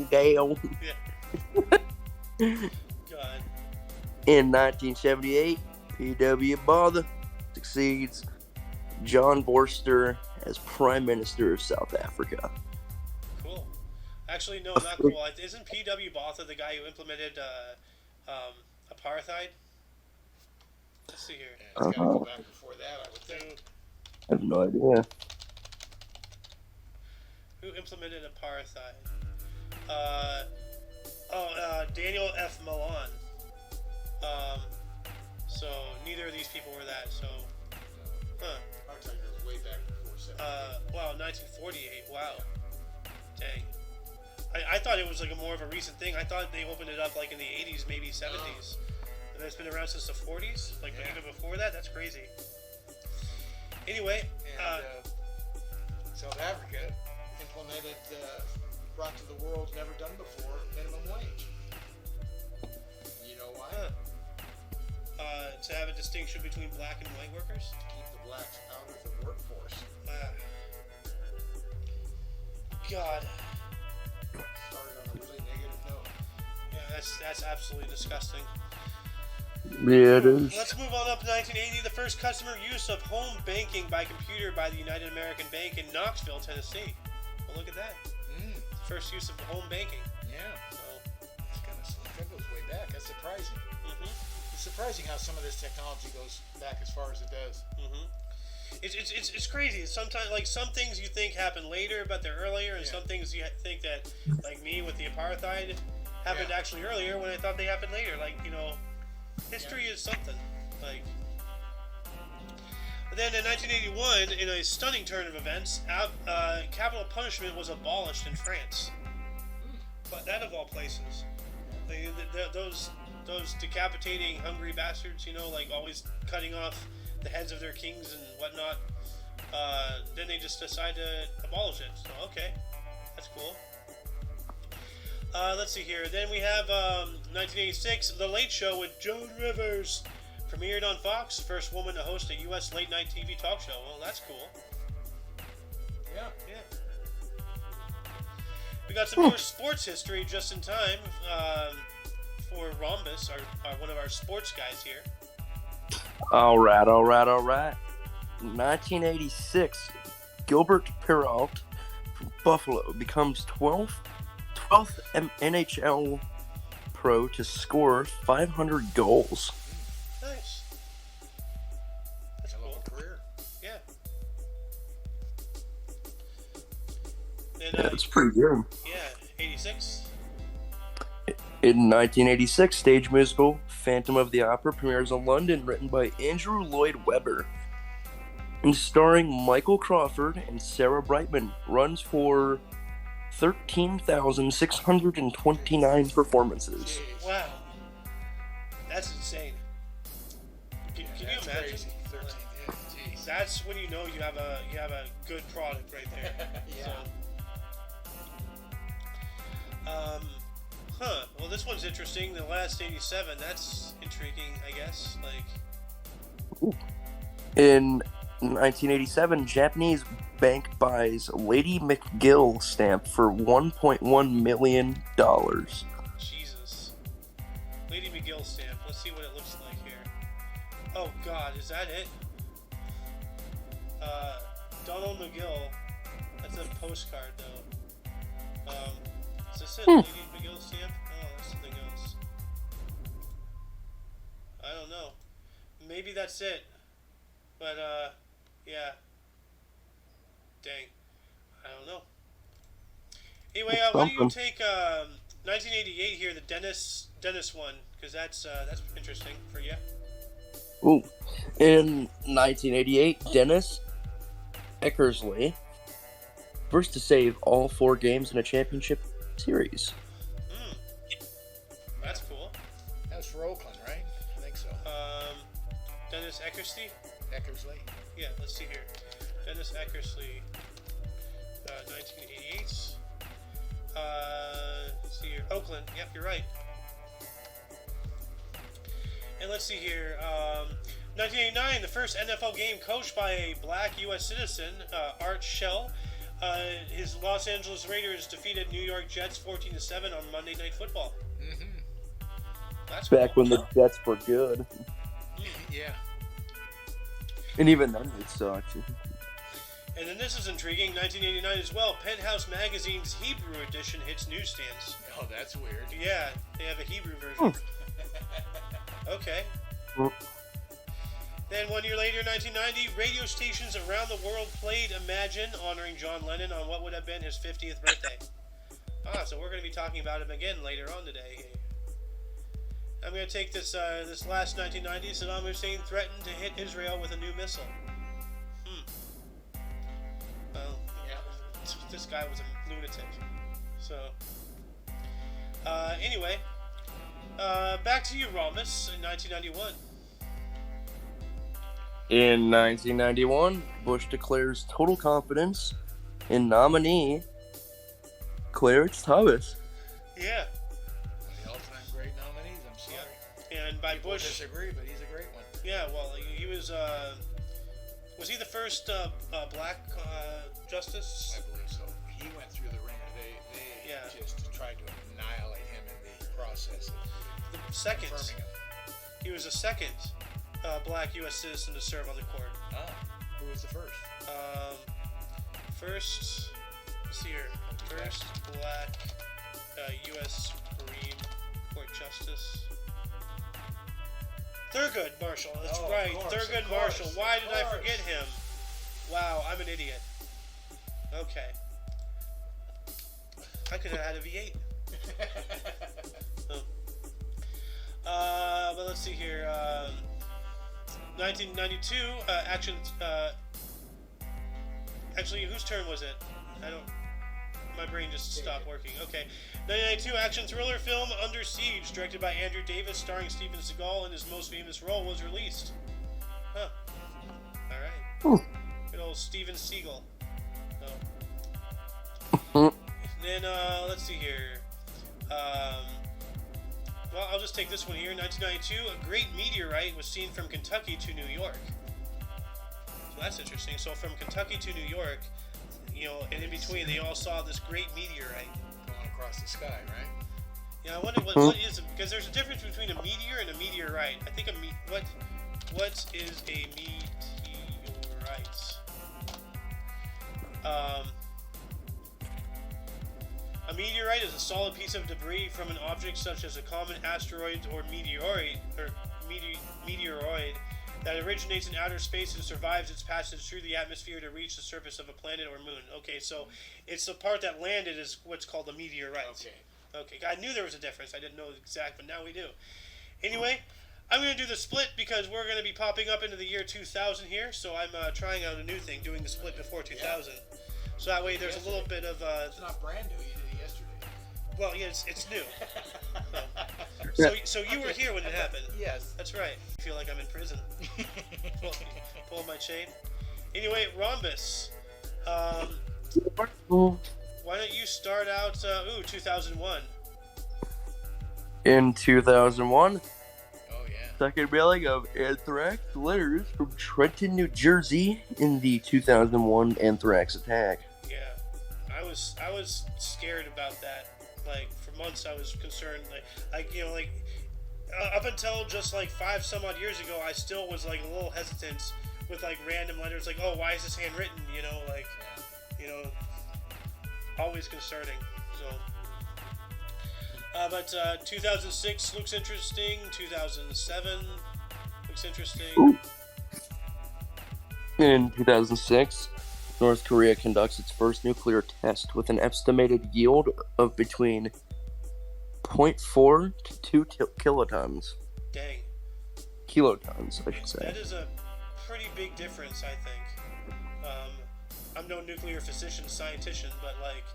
S3: Gale.
S1: Yeah. God.
S3: In 1978, P.W. Botha succeeds John Vorster as Prime Minister of South Africa.
S1: Cool. Actually, no, not cool. Isn't P.W. Botha the guy who implemented apartheid? Let's see here.
S4: And it's got to go back before that, I would think.
S3: I have no idea.
S1: Who implemented apartheid? Daniel F. Milan. So neither of these people were that. So,
S4: Apartheid goes way back before 78.
S1: wow, 1948. Wow, dang. I thought it was like a more of a recent thing. I thought they opened it up like in the 80s, maybe 70s, and it's been around since the 40s. Like even before that. That's crazy. Anyway,
S4: And South Africa implemented, brought to the world, never done before, minimum wage. You know why?
S1: to have a distinction between black and white workers.
S4: To keep the blacks out of the workforce.
S1: God.
S4: Started on a really negative note.
S1: Yeah, that's absolutely disgusting.
S3: Yeah, it is.
S1: Let's move on up to 1980. The first customer use of home banking by computer by the United American Bank in Knoxville, Tennessee. Well, look at that. First use of home banking.
S4: Yeah.
S1: So,
S4: That goes way back. That's surprising.
S1: mm-hmm.
S4: It's surprising how some of this technology goes back as far as it does.
S1: Mm-hmm. It's crazy. Sometimes, like, some things you think happen later, but they're earlier, and some things you think that, like me with the apartheid, happened actually earlier when I thought they happened later. Like, you know, history is something. Like, but then in 1981, in a stunning turn of events, capital punishment was abolished in France. But that of all places, those decapitating hungry bastards, you know, like always cutting off the heads of their kings and whatnot. Then they just decide to abolish it. So okay, that's cool. Let's see here. Then we have 1986, The Late Show with Joan Rivers. Premiered on Fox, first woman to host a U.S. late-night TV talk show. Well, that's cool.
S4: Yeah.
S1: We got some more sports history just in time for Rhombus, one of our sports guys here.
S3: All right. 1986, Gilbert Perrault from Buffalo becomes 12th NHL pro to score 500 goals.
S1: Nice. That's
S4: Hell
S1: cool.
S4: of a career.
S1: Yeah. And,
S3: That's pretty good.
S1: yeah, 86.
S3: In 1986, stage musical Phantom of the Opera premieres in London, written by Andrew Lloyd Webber, and starring Michael Crawford and Sarah Brightman. Runs for 13,629 performances.
S4: Jeez.
S1: Wow. That's insane. Can you
S4: That's
S1: imagine?
S4: crazy. 13. Yeah, jeez.
S1: That's when you know you have a good product right there.
S4: Yeah.
S1: So, well, this one's interesting. The last 87. That's intriguing, I guess. Like.
S3: In 1987, Japanese bank buys Lady McGill stamp for $1.1 million.
S1: Jesus. Lady McGill stamp. Let's see what it looks like here. Oh God, is that it? Donald McGill. That's a postcard though. Is this it? Lady McGill stamp? Oh, that's something else. I don't know. Maybe that's it. But yeah. Dang. I don't know. Anyway, why don't you take 1988 here, the Dennis one, because that's interesting for you.
S3: Ooh. In 1988, Dennis Eckersley, first to save all 4 games in a championship series.
S1: That's cool.
S4: That's for Oakland, right? I think so.
S1: Dennis Eckersley?
S4: Eckersley.
S1: Yeah, let's see here. Dennis Eckersley, 1988. Let's see here. Oakland. Yep, you're right. And let's see here. 1989, the first NFL game coached by a black U.S. citizen, Art Shell. His Los Angeles Raiders defeated New York Jets 14-7 on Monday Night Football.
S4: Mm-hmm.
S1: That's
S3: Back
S1: cool.
S3: when the Jets were good.
S4: Yeah.
S3: And even then, it sucked.
S1: And then this is intriguing. 1989 as well. Penthouse Magazine's Hebrew edition hits newsstands.
S4: Oh, that's weird.
S1: Yeah, they have a Hebrew version. Okay. Then 1 year later, 1990, radio stations around the world played Imagine, honoring John Lennon on what would have been his 50th birthday. So we're going to be talking about him again later on today. I'm going to take this last 1990. Saddam Hussein threatened to hit Israel with a new missile. Well, yeah, this guy was a lunatic. So, anyway, back to you, Rhombus, in 1991.
S3: In 1991, Bush declares total confidence in nominee Clarence Thomas.
S1: Yeah.
S4: One of the all-time great nominees. I'm sorry.
S1: And by
S4: People
S1: Bush.
S4: disagree, but he's a great one.
S1: Yeah, well, he was Was he the first black justice?
S4: I believe so. He went through the ringer. They just tried to annihilate him in the process of
S1: The second.
S4: confirming him.
S1: He was the second black U.S. citizen to serve on the court.
S4: Ah, who was the first?
S1: First, let's see here. First black U.S. Supreme Court Justice. Thurgood Marshall. That's
S4: Oh, of
S1: right.
S4: course,
S1: Thurgood
S4: of
S1: Marshall.
S4: course,
S1: Why
S4: of
S1: did I
S4: course.
S1: forget him? Wow, I'm an idiot. Okay. I could have had a V8. But let's see here. 1992 action. Actually, whose turn was it? I don't. My brain just stopped working. Okay. 1992 action thriller film Under Siege, directed by Andrew Davis, starring Steven Seagal in his most famous role, was released. Huh. All right. Good old Steven Seagal. Oh. Then let's see here. Well, I'll just take this one here. 1992, a great meteorite was seen from Kentucky to New York. So that's interesting. So from Kentucky to New York, you know, and in between, they all saw this great meteorite.
S4: Going across the sky, right?
S1: Yeah, I wonder what is, because there's a difference between a meteor and a meteorite. I think what is a meteorite? A meteorite is a solid piece of debris from an object such as a common asteroid or meteoroid that originates in outer space and survives its passage through the atmosphere to reach the surface of a planet or moon. Okay, so it's the part that landed is what's called a meteorite. Okay, I knew there was a difference. I didn't know exact, but now we do. Anyway, I'm going to do the split because we're going to be popping up into the year 2000 here, so I'm trying out a new thing, doing the split before 2000. So that way there's a little bit of...
S4: It's not brand new. You did it yesterday.
S1: Well, yeah, it's new. So you were here when it happened.
S4: Yes.
S1: That's right. I feel like I'm in prison. Pull my chain. Anyway, Rhombus. Why don't you start out? 2001.
S3: In 2001,
S4: Oh yeah.
S3: second mailing of anthrax letters from Trenton, New Jersey in the 2001 anthrax attack.
S1: Yeah, I was scared about that. Like for months, I was concerned. Like up until just like 5 some odd years ago, I still was like a little hesitant with like random letters. Like, oh, why is this handwritten? You know, like, you know, always concerning. So, but 2006 looks interesting. 2007 looks interesting.
S3: Ooh. In 2006, North Korea conducts its first nuclear test with an estimated yield of between 0.4 to 2 kilotons.
S1: Dang.
S3: Kilotons, I should say.
S1: That is a pretty big difference, I think. I'm no nuclear physician, scientist, but like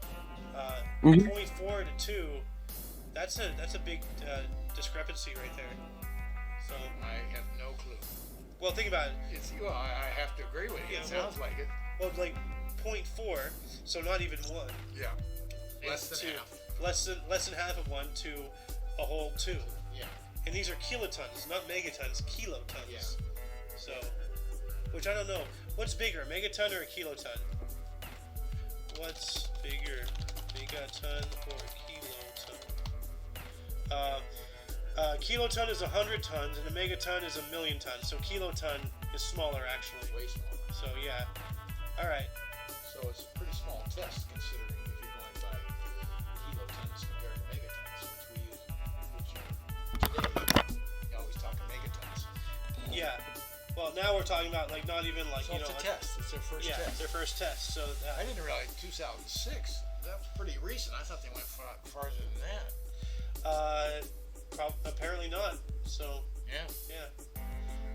S1: 0.4 to 2, that's a big discrepancy right there. So
S4: I have no clue.
S1: well, think about it.
S4: It's I have to agree with you.
S1: Yeah,
S4: It sounds like it.
S1: Well, like 0.4, so not even 1.
S4: Yeah. Less
S1: It's
S4: than
S1: two.
S4: half.
S1: Less than half of 1 to a whole 2.
S4: Yeah.
S1: And these are kilotons, not megatons, kilotons.
S4: Yeah.
S1: So, which I don't know. What's bigger, megaton or a kiloton? What's bigger, megaton or kiloton? Kiloton is 100 tons, and a megaton is 1,000,000 tons. So kiloton is smaller, actually.
S4: Way smaller.
S1: So yeah. All right.
S4: So it's a pretty small test considering if you're going by kilotons compared to megatons, which today you always talk in megatons.
S1: Yeah. Well, now we're talking about like not even like
S4: So it's a test. It's their first
S1: yeah,
S4: test.
S1: it's their first test. So
S4: I didn't realize 2006. That was pretty recent. I thought they went farther than that.
S1: apparently not. So
S4: Yeah.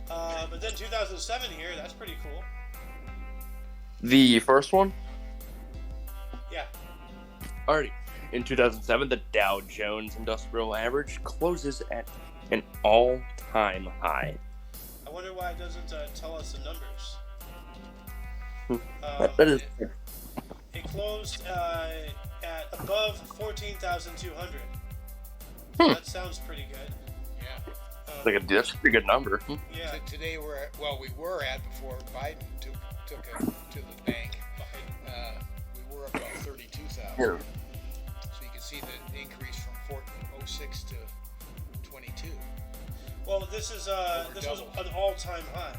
S1: yeah. But then 2007 here, that's pretty cool.
S3: The first one?
S1: Yeah.
S3: Alrighty. In 2007, the Dow Jones Industrial Average closes at an all-time high.
S1: I wonder why it doesn't tell us the numbers.
S3: That is...
S1: It closed at above 14,200.
S3: Hmm.
S1: That sounds pretty good.
S4: Yeah.
S3: That's a pretty good number.
S1: Yeah.
S4: Today we were at before Biden took it to the bank. We were up about 32,000.
S3: Yeah.
S4: So you can see the increase from 06 to 22.
S1: Well, this was an all-time high.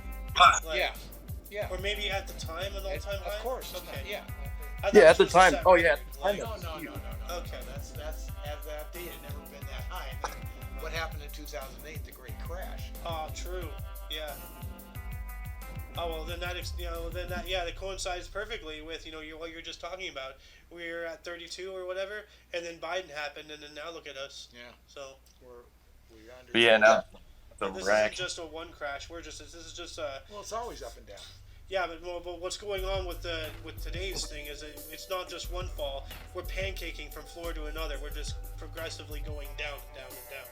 S1: Like,
S4: Yeah.
S1: Or maybe at the time an all-time high.
S4: Of course.
S1: Okay.
S4: Yeah.
S1: I thought
S3: Yeah,
S1: it
S3: at the
S1: was
S3: time.
S1: just
S3: Oh,
S1: that
S3: yeah.
S1: record,
S3: At the time.
S1: like-
S4: No.
S1: Okay.
S4: That's as that date had never been that high. And then what happened in 2008? The Great Crash.
S1: Oh, true. Yeah. Oh well, then that coincides perfectly with what you're just talking about. We were at 32 or whatever, and then Biden happened, and then now look at us.
S4: Yeah.
S1: So
S4: We're under.
S3: But yeah, now the
S1: this
S3: wreck.
S1: isn't just a one crash. This is just a.
S4: Well, it's always up and down.
S1: Yeah, but what's going on with today's thing is that it's not just one fall. We're pancaking from floor to another. We're just progressively going down and down and down.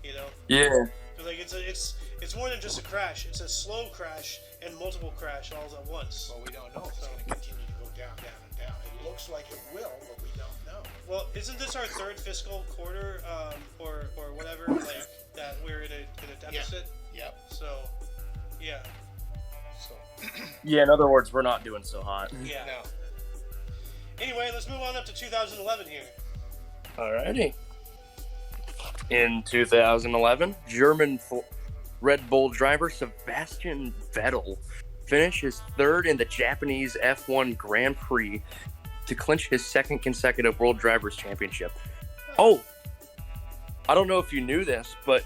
S1: You know.
S3: Yeah.
S1: Like it's more than just a crash. It's a slow crash and multiple crash all at once.
S4: Well, we don't know if it's going to continue to go down and down. It looks like it will, but we don't know.
S1: Well, isn't this our third fiscal quarter, or whatever, like that we're in a deficit?
S4: Yep.
S1: So, yeah.
S4: So.
S3: Yeah, in other words, we're not doing so hot.
S1: Yeah.
S4: No.
S1: Anyway, let's move on up to 2011 here.
S3: Alrighty. In 2011, German Red Bull driver Sebastian Vettel finishes third in the Japanese F1 Grand Prix to clinch his second consecutive World Drivers' Championship. Oh, I don't know if you knew this, but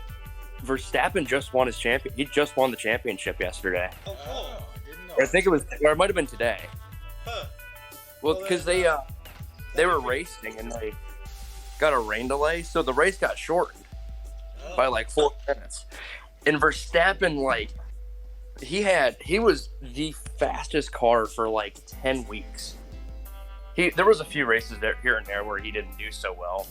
S3: Verstappen just won his champion. He just won the championship yesterday.
S1: Oh, cool.
S4: I didn't know.
S3: I think it was, or it might have been today.
S1: Huh.
S3: Well,
S1: Well,
S3: because
S1: then,
S3: they were racing and they got a rain delay, so the race got shortened by like 4 minutes. And Verstappen, he was the fastest car for like 10 weeks. There was a few races there here and there where he didn't do so well,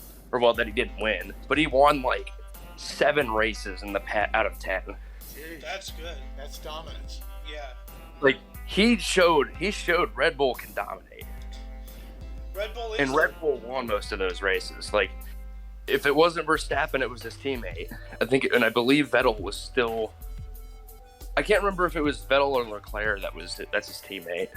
S3: that he didn't win, but he won like 7 races in the out of 10.
S4: Jeez,
S1: That's good.
S4: that's dominance.
S1: Yeah.
S3: Like he showed Red Bull can dominate.
S1: Red Bull is.
S3: And Red Bull won most of those races. Like, if it wasn't Verstappen, it was his teammate. I believe Vettel was still. I can't remember if it was Vettel or Leclerc that's his teammate.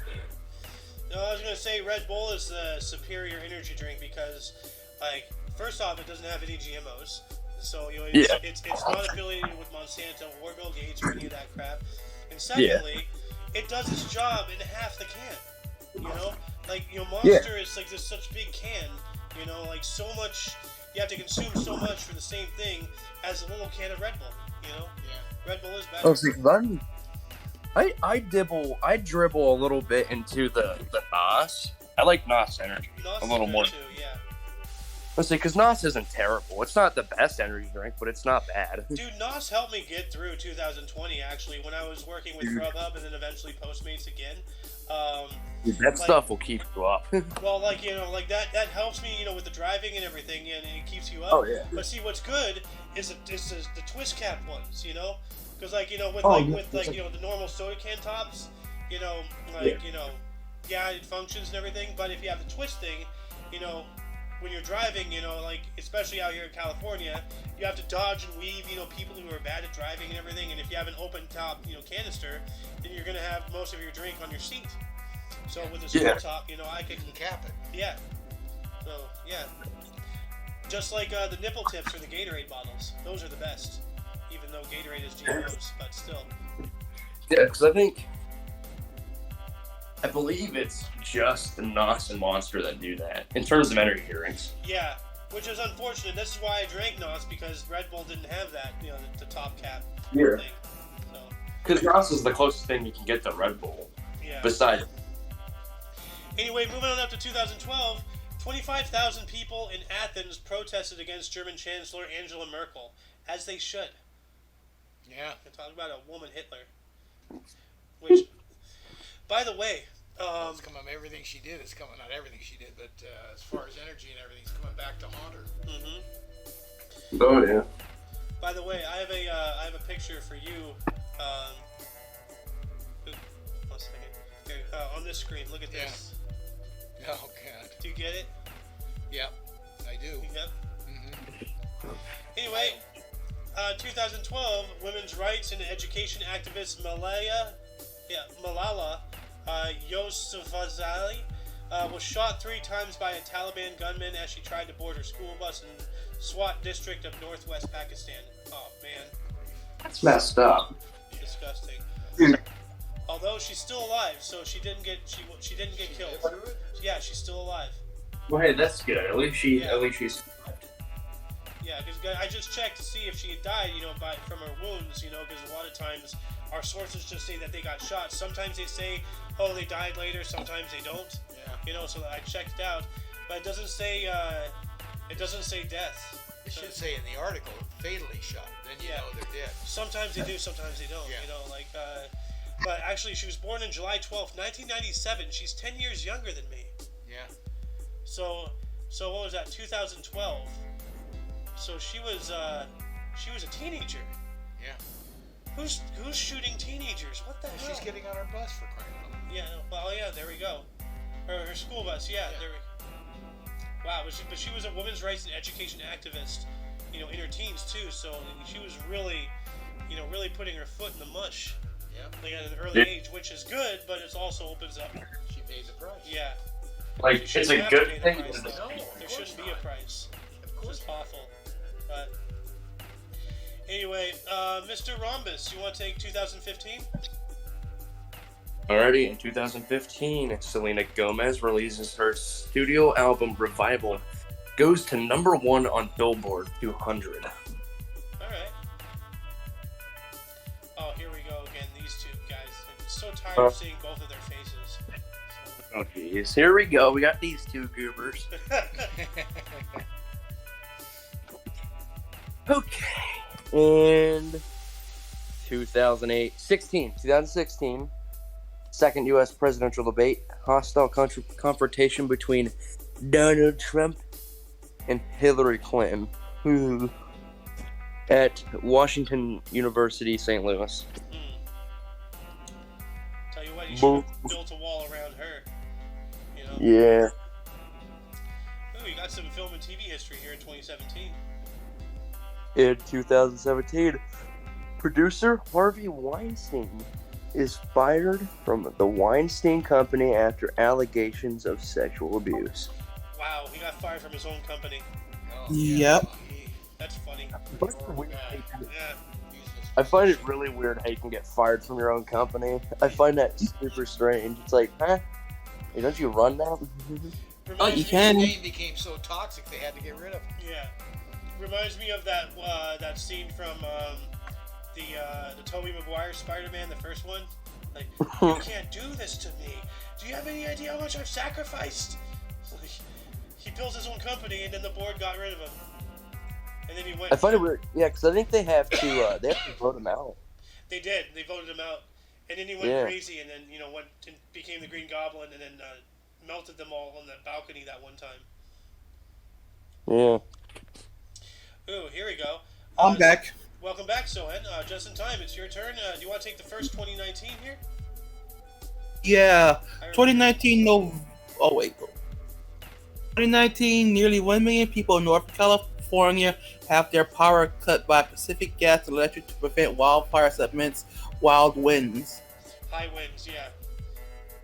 S1: No, I was gonna say Red Bull is the superior energy drink because, like, first off, it doesn't have any GMOs, so it's not affiliated with Monsanto or Bill Gates or any of that crap. And secondly, it does its job in half the can. Monster is like this such big can. Like so much. You have to consume so much for the same thing as a little can of Red Bull.
S4: Yeah.
S1: Red Bull is better.
S3: Oh, see, I dribble a little bit into the NOS. I like NOS energy
S1: NOS
S3: a little
S1: is good
S3: more.
S1: too, yeah.
S3: Let's see, because NOS isn't terrible. It's not the best energy drink, but it's not bad.
S1: Dude, NOS helped me get through 2020, actually, when I was working with Grubhub and then eventually Postmates again.
S3: That stuff will keep you up.
S1: Well, that helps me, with the driving and everything, and it keeps you up.
S3: Oh, yeah.
S1: But see, what's good is the twist cap ones, because the normal soda can tops, it functions and everything. But if you have the twist thing, when you're driving, especially out here in California, you have to dodge and weave, people who are bad at driving and everything. And if you have an open top, canister, then you're gonna have most of your drink on your seat. So with a square top, I can
S4: cap it.
S1: Yeah. So yeah. Just like the nipple tips for the Gatorade bottles, those are the best. Even though Gatorade is GMOs, but still.
S3: Yeah, because I believe it's just the NOS and Monster that do that in terms of energy drinks.
S1: Yeah, which is unfortunate. This is why I drank NOS, because Red Bull didn't have that, the top cap thing. So.
S3: Because NOS is the closest thing you can get to Red Bull.
S1: Yeah.
S3: Besides.
S1: Anyway, moving on up to 2012, 25,000 people in Athens protested against German Chancellor Angela Merkel, as they should.
S4: Yeah.
S1: And talk about a woman Hitler. Which, by the way,
S4: it's coming. Everything she did is coming. Not everything she did, but as far as energy and everything's coming back to haunt her.
S1: Mm-hmm.
S3: Oh yeah.
S1: By the way, I have a picture for you. One second. Here, on this screen, look at this.
S4: Oh God.
S1: Do you get it?
S4: Yep, I do.
S1: Yep.
S4: Mm-hmm.
S1: Anyway, 2012, women's rights and education activist Malala Yousafzai was shot 3 times by a Taliban gunman as she tried to board her school bus in Swat district of northwest Pakistan. Oh man,
S5: That's messed up.
S1: disgusting.
S5: Mm.
S1: Although she's still alive, so she didn't get killed. Yeah, she's still alive.
S5: Well, hey, that's good. At least she's.
S1: Yeah, because I just checked to see if she had died, from her wounds, because a lot of times our sources just say that they got shot. Sometimes they say, oh, they died later. Sometimes they don't. Yeah. So I checked it out, but it doesn't say death.
S4: It should say in the article, fatally shot. Then you know they're dead.
S1: Sometimes they do, sometimes they don't.
S4: Yeah.
S1: But actually, she was born on July 12th, 1997. She's 10 years younger than me.
S4: Yeah.
S1: So what was that? 2012. So she was a teenager.
S4: Yeah.
S1: Who's shooting teenagers? What the hell?
S4: She's getting on her bus for crying out loud.
S1: Yeah. Well, yeah. There we go. Her school bus. Yeah. There we. Wow. But she was a women's rights and education activist. In her teens too. So she was really, really putting her foot in the mush.
S4: Yeah.
S1: Like at an early age, which is good, but it also opens up.
S4: She paid the price.
S1: Yeah.
S5: Like, it's a good thing.
S1: There shouldn't be a price.
S4: Of course.
S1: It's awful. But anyway, Mr. Rhombus, you want to take 2015?
S6: Alrighty, in 2015, Selena Gomez releases her studio album Revival. Goes to number 1 on Billboard 200.
S1: All right. Oh, here we go again. These two guys. I'm so tired of seeing both of their faces.
S6: Oh jeez, here we go. We got these two goobers. Okay. And 2016, second U.S. presidential debate, hostile confrontation between Donald Trump and Hillary Clinton at Washington University, St. Louis.
S1: Tell you what, you should have built a wall around her.
S6: Yeah.
S1: Ooh, you got some film and TV history here in 2017.
S6: In 2017, producer Harvey Weinstein is fired from the Weinstein Company after allegations of sexual abuse.
S1: Wow, he got fired from his own company.
S4: Oh,
S2: Yep.
S1: That's funny.
S6: I find it really weird how you can get fired from your own company. I find that super strange. It's like, huh? Hey, don't you run now?
S2: Oh, you can.
S4: The name became so toxic they had to get rid of him.
S1: Yeah. Reminds me of that scene from the Tobey Maguire Spider-Man, the first one. Like, you can't do this to me. Do you have any idea how much I've sacrificed? Like, he built his own company, and then the board got rid of him. And then he went.
S6: I find it weird. Yeah, because I think they have to vote him out.
S1: They did. They voted him out, and then he went crazy, and then went and became the Green Goblin, and then melted them all on the balcony that one time.
S6: Yeah.
S1: Ooh, here we go.
S2: I'm back.
S1: Welcome back, Sohen. Just in time. It's your turn. Do you want to take the first 2019 here?
S2: Yeah. 2019, no. Oh, wait. 2019, nearly 1 million people in North California have their power cut by Pacific Gas and Electric to prevent wildfires amidst wild winds.
S1: High winds, yeah.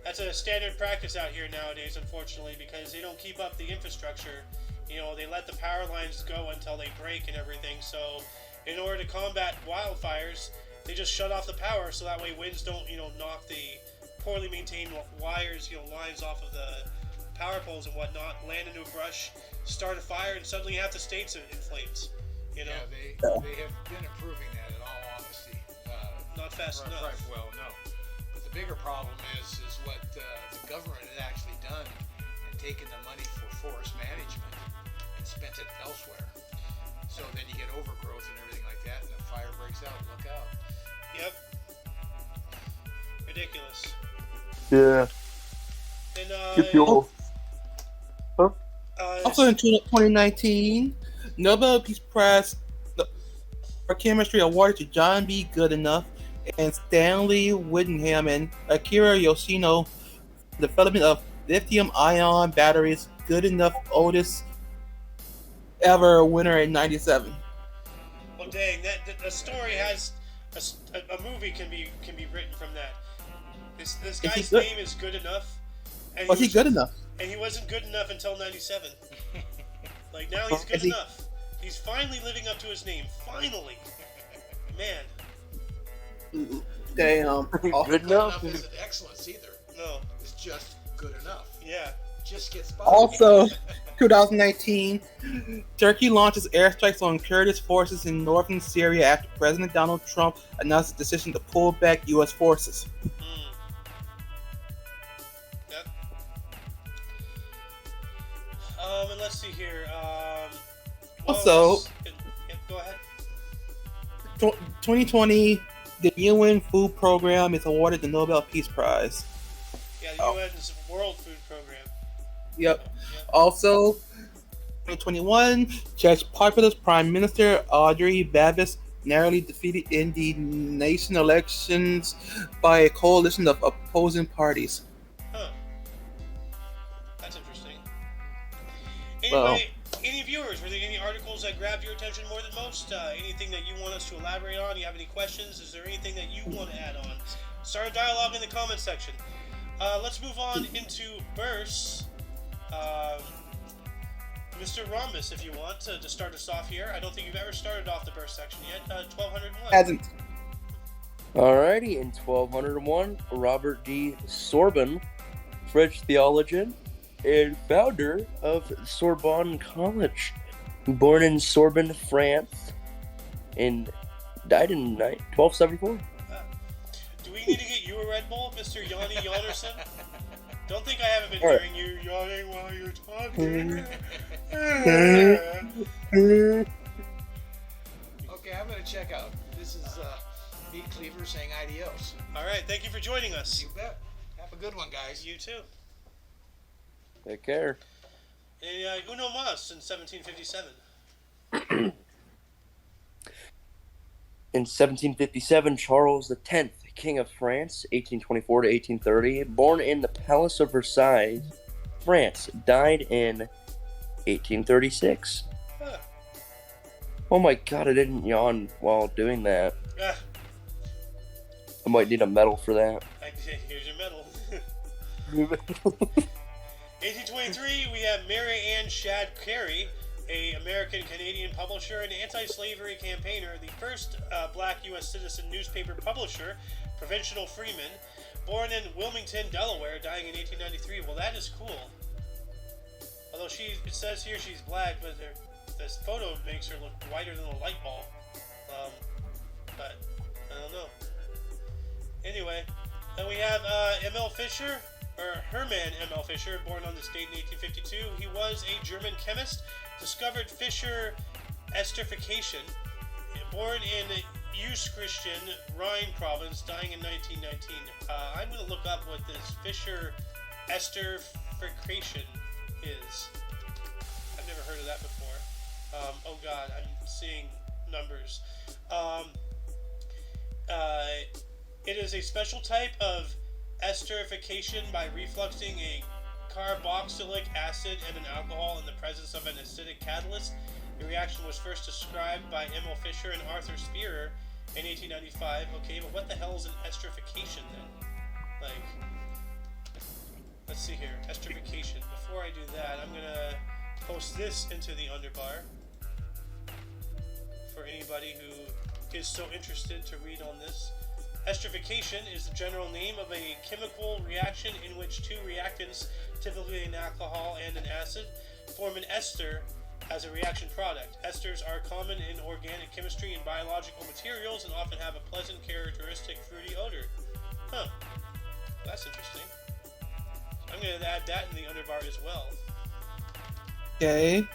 S1: That's a standard practice out here nowadays, unfortunately, because they don't keep up the infrastructure. They let the power lines go until they break and everything. So, in order to combat wildfires, they just shut off the power so that way winds don't, knock the poorly maintained wires, lines off of the power poles and whatnot, land into a brush, start a fire, and suddenly half the state's in flames.
S4: Yeah, they have been improving that in all honesty.
S1: Not fast enough.
S4: Right, well, no. But the bigger problem is what the government had actually done and taken the money for forest management and spent it elsewhere. So then you get overgrowth and everything like that, and the fire breaks out. Look out.
S1: Yep. Ridiculous.
S6: Yeah.
S1: And,
S2: Also in 2019, Nobel Peace Prize for Chemistry awarded to John B. Goodenough and Stanley Whittingham and Akira Yoshino for the development of lithium-ion batteries. Goodenough, oldest ever winner in '97.
S1: Well, Oh dang! That a story has a movie can be written from that. This guy's name is good enough. And
S2: Was he good enough?
S1: And he wasn't good enough until '97. Like now he's good enough. He's finally living up to his name. Finally, man.
S2: Damn.
S3: Good enough.
S4: Isn't excellence either.
S1: No.
S4: It's just good enough.
S1: Yeah.
S4: Just gets by.
S2: Also, 2019, Turkey launches airstrikes on Kurdish forces in northern Syria after President Donald Trump announced his decision to pull back U.S. forces.
S1: Yep. And let's see here.
S2: Also,
S1: go ahead.
S2: 2020, the UN Food Program is awarded the Nobel Peace Prize.
S1: Yeah, the UN's World Food Program.
S2: Yep. Also, 2021, Czech populist Prime Minister Andrej Babiš narrowly defeated in the nation elections by a coalition of opposing parties.
S1: Huh. That's interesting. Anyway, any viewers, were there any articles that grabbed your attention more than most? Anything that you want us to elaborate on? You have any questions? Is there anything that you want to add on? Start a dialogue in the comment section. Let's move on into Bursts. Mr. Rhombus, if you want to start us off here. I don't think you've ever started off the Burst section yet. 1201.
S2: Hasn't.
S3: Alrighty, in 1201, Robert D. Sorbonne, French theologian and founder of Sorbonne College, born in Sorbonne, France, and died in 1274.
S1: Do we need to get you a Red Bull, Mr. Yanni Yonderson? Don't think I haven't been hearing you yawning while you're talking.
S4: Okay, I'm gonna check out. This is Meat Cleaver saying adios.
S1: All right, thank you for joining us.
S4: You bet. Have a good one, guys.
S1: You too.
S3: Take care.
S1: Uno Mas in 1757.
S3: In 1757, Charles X, King of France, 1824 to 1830, born in the Palace of Versailles, France, died in 1836.
S1: Huh.
S3: Oh my god, I didn't yawn while doing that.
S1: Ah,
S3: I might need a medal for that.
S1: here's your medal. 1823, we have Mary Ann Shad Carey, an American-Canadian publisher and anti-slavery campaigner, the first black U.S. citizen newspaper publisher, Provincial Freeman, born in Wilmington, Delaware, dying in 1893. Well, that is cool. Although it says here she's black, but this photo makes her look whiter than a light bulb. But I don't know. Anyway, then we have M.L. Fisher, or Hermann M.L. Fisher, born on this date in 1852. He was a German chemist, discovered Fisher esterification, born in Yousafzai, Rhine province, dying in 1919. I'm going to look up what this Fisher esterification is. I've never heard of that before. Oh god, I'm seeing numbers. It is a special type of esterification by refluxing a carboxylic acid and an alcohol in the presence of an acidic catalyst. The reaction was first described by M.L. Fisher and Arthur Spearer in 1895. Okay, but what the hell is an esterification then? Like, let's see here. Esterification. Before I do that, I'm going to post this into the underbar for anybody who is so interested to read on this. Esterification is the general name of a chemical reaction in which two reactants, typically an alcohol and an acid, form an ester as a reaction product. Esters are common in organic chemistry and biological materials and often have a pleasant, characteristic fruity odor. Huh. Well, that's interesting. I'm going to add that in the underbar as well.
S2: Okay.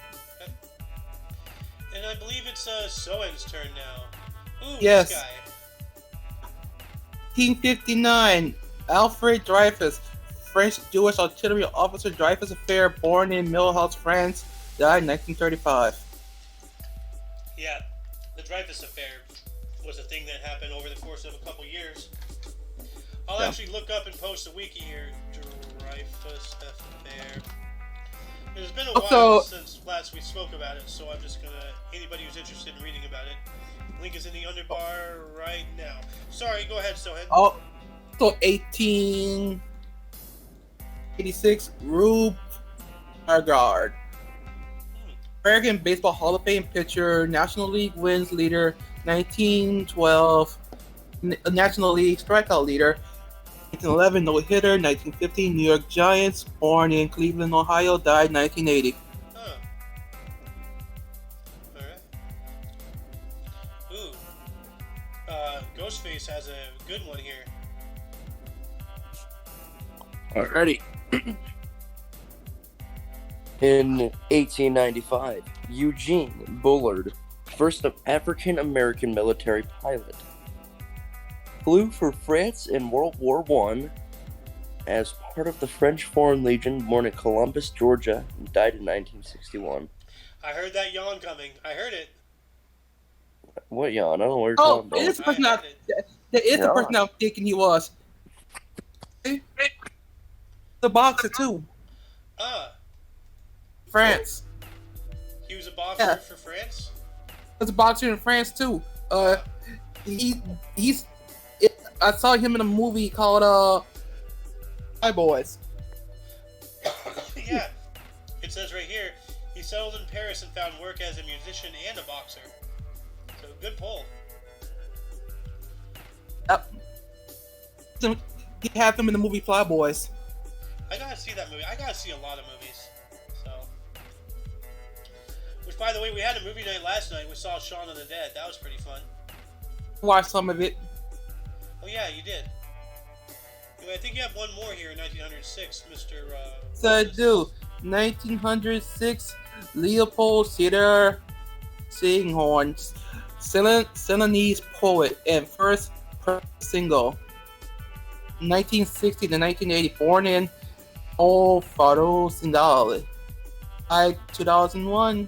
S1: And I believe it's Soen's turn now. Ooh,
S2: Yes.
S1: this guy.
S2: 1859, Alfred Dreyfus, French Jewish artillery officer Dreyfus Affair, born in Millhouse, France, died in 1935.
S1: Yeah, the Dreyfus Affair was a thing that happened over the course of a couple years. I'll actually look up and post a wiki here. Dreyfus Affair. It's been a while since last we spoke about it, so I'm just gonna, anybody who's interested in reading about it, Link is in the underbar right now. Sorry, go ahead, Sohan.
S2: Oh, so 1886, Rube Argard. American Baseball Hall of Fame pitcher, National League wins leader, 1912, National League strikeout leader, 1911 no-hitter, 1915 New York Giants, born in Cleveland, Ohio, died 1980.
S1: Huh. Alright. Ooh. Ghostface has a good one here.
S3: Alrighty. In 1895, Eugene Bullard, first African-American military pilot, flew for France in World War I as part of the French Foreign Legion, born in Columbus, Georgia, and died in 1961.
S1: I heard that yawn coming. I heard it.
S3: What yawn? I don't know what you're
S2: Oh,
S3: talking about.
S2: it is the person
S1: I
S2: that
S1: heard it.
S2: is the person I'm thinking he was. The boxer too. France.
S1: He was a boxer for France?
S2: Was a boxer in France too. He's. I saw him in a movie called Hi Boys.
S1: Yeah. It says right here, he settled in Paris and found work as a musician and a boxer. So good pull.
S2: Yep. So, he had them in the movie Fly Boys.
S1: I gotta see that movie. I gotta see a lot of movies. So, which, by the way, we had a movie night last night. We saw Shaun of the Dead. That was pretty fun.
S2: Watched some of it.
S1: Oh yeah, you did. Anyway, I think you have one more here in 1906, Mr.
S2: So I do. 1906, Leopold Sedar Singhorn, Ceylonese poet, and first single. 1960 to 1980, born in Old Faro Sindali. Died 2001.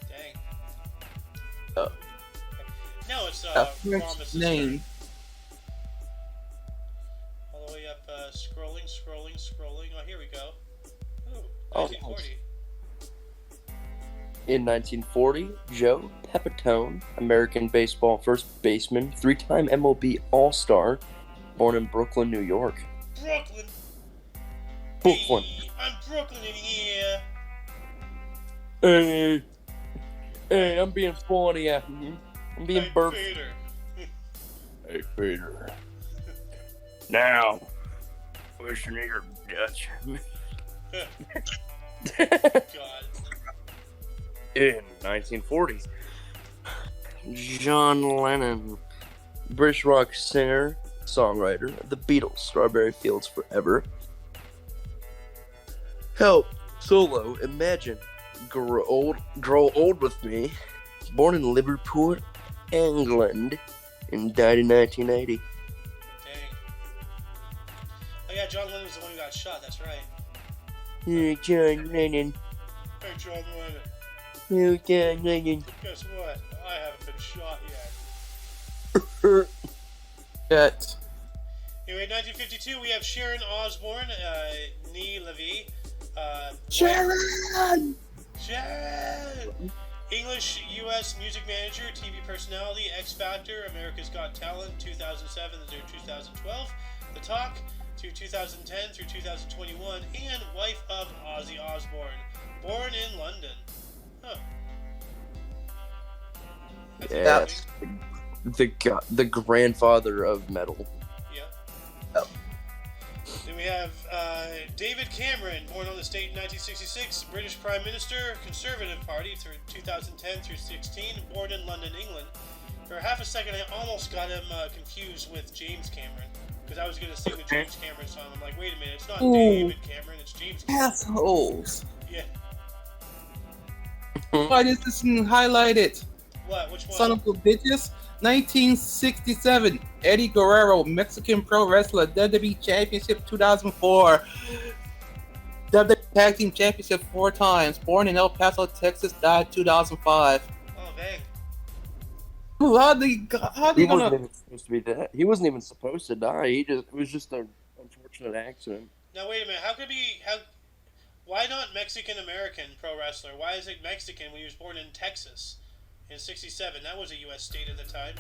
S1: Dang.
S2: Uh,
S1: No, it's
S2: French
S1: Promises
S2: name.
S1: All the way up, scrolling. Oh, here we go. Ooh,
S3: Oh,
S1: 1940.
S3: In 1940, Joe Pepitone, American baseball first baseman, three-time MLB All-Star, born in Brooklyn, New York.
S1: Brooklyn.
S3: Brooklyn.
S1: Hey, I'm Brooklyn in here.
S3: Hey, I'm being funny after you. I'm being
S1: Hey,
S3: birthed.
S1: Peter.
S3: Hey, Peter. Now, where's your nigger, Dutch?
S1: God.
S3: In 1940, John Lennon, British rock singer, songwriter, The Beatles, Strawberry Fields Forever. Help, solo, Imagine, Grow Old With Me, born in Liverpool, England, and died in 1980.
S1: Dang. Oh yeah, John Lennon was the one who got shot. That's right.
S3: Hey, John Lennon.
S1: Hey, John Lennon.
S3: Oh, John Lennon.
S1: Guess what? I haven't been shot yet.
S2: Yet.
S1: Anyway, 1952, we have Sharon Osbourne, Nee Levy.
S2: Sharon!
S1: Sharon! English U.S. music manager, TV personality, X Factor, America's Got Talent, 2007 through 2012, The Talk, through 2010 through 2021, and wife of Ozzy Osbourne, born in London. Huh. That's
S3: Yes.
S1: interesting.
S3: The grandfather of metal.
S1: Yep. Then we have David Cameron, born on this date in 1966, British Prime Minister, Conservative Party through 2010 through 16, born in London, England. For half a second, I almost got him confused with James Cameron, because I was going to sing the James Cameron song. I'm like, wait a minute, it's not
S2: Ooh.
S1: David Cameron, it's James Cameron.
S2: Assholes.
S1: Yeah.
S2: Why does this highlight it?
S1: What? Which one?
S2: Son of a bitches. 1967, Eddie Guerrero, Mexican pro wrestler, WWE Championship 2004. WWE Tag Team Championship 4 times. Born in El Paso, Texas, died 2005.
S1: Oh, dang.
S2: Ooh, how they
S3: He
S2: gonna?
S3: wasn't even supposed to be that. He wasn't even supposed to die. It was just an unfortunate accident.
S1: Now, wait a minute. How could be... Why not Mexican-American pro wrestler? Why is it Mexican when he was born in Texas? in '67. That was a U.S. state at the time.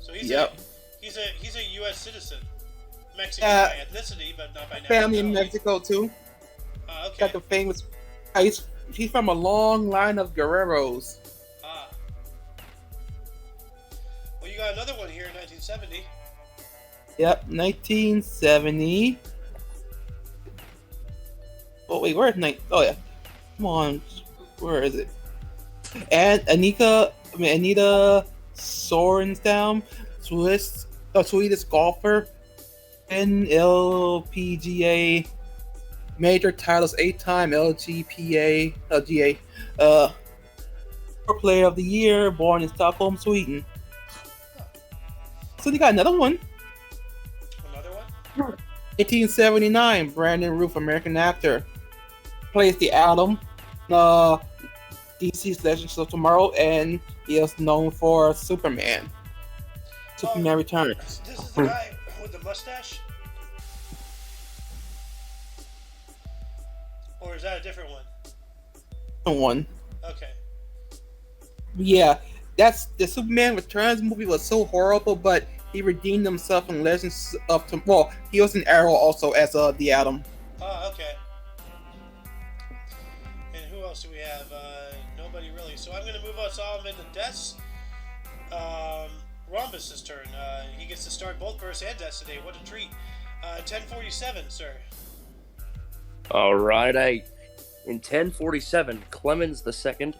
S1: So he's
S2: Yep.
S1: he's a U.S. citizen, Mexican by ethnicity, but not by
S2: Family in
S1: nationality.
S2: Mexico too.
S1: Okay.
S2: Got the famous. He's from a long line of guerreros.
S1: Ah. Well, you got another one here in 1970.
S2: Yep, 1970. Oh wait, where's Oh yeah, come on, where is it? And Anita Sorenstam, Swedish golfer, NLPGA major titles, 8-time LGA Player of the Year, born in Stockholm, Sweden. So you got another one.
S1: Another one?
S2: 1879, Brandon Routh, American actor, plays the Atom, DC's Legends of Tomorrow, and he is known for Superman. Superman Returns.
S1: This is the guy with the mustache? Or is that a different one?
S2: One.
S1: Okay.
S2: Yeah, that's the Superman Returns movie was so horrible, but he redeemed himself in Legends of Tomorrow. Well, he was in Arrow also as the Atom.
S1: Oh, okay. And who else do we have? Nobody really. So I'm going to move us all into deaths. Rhombus's turn. He gets to start both births and deaths today. What a treat. 1047, sir.
S6: All right. In 1047, Clemens II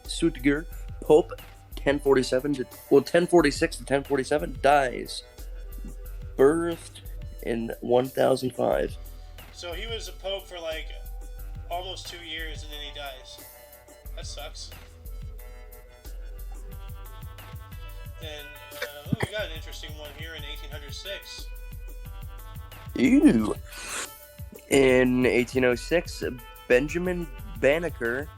S6: Suttger, Pope, 1046 to 1047, dies. Birthed in 1005.
S1: So he was a pope for like almost 2 years and then he dies. That sucks. Then we got an interesting one here in 1806.
S6: Ew. In 1806, Benjamin Banneker,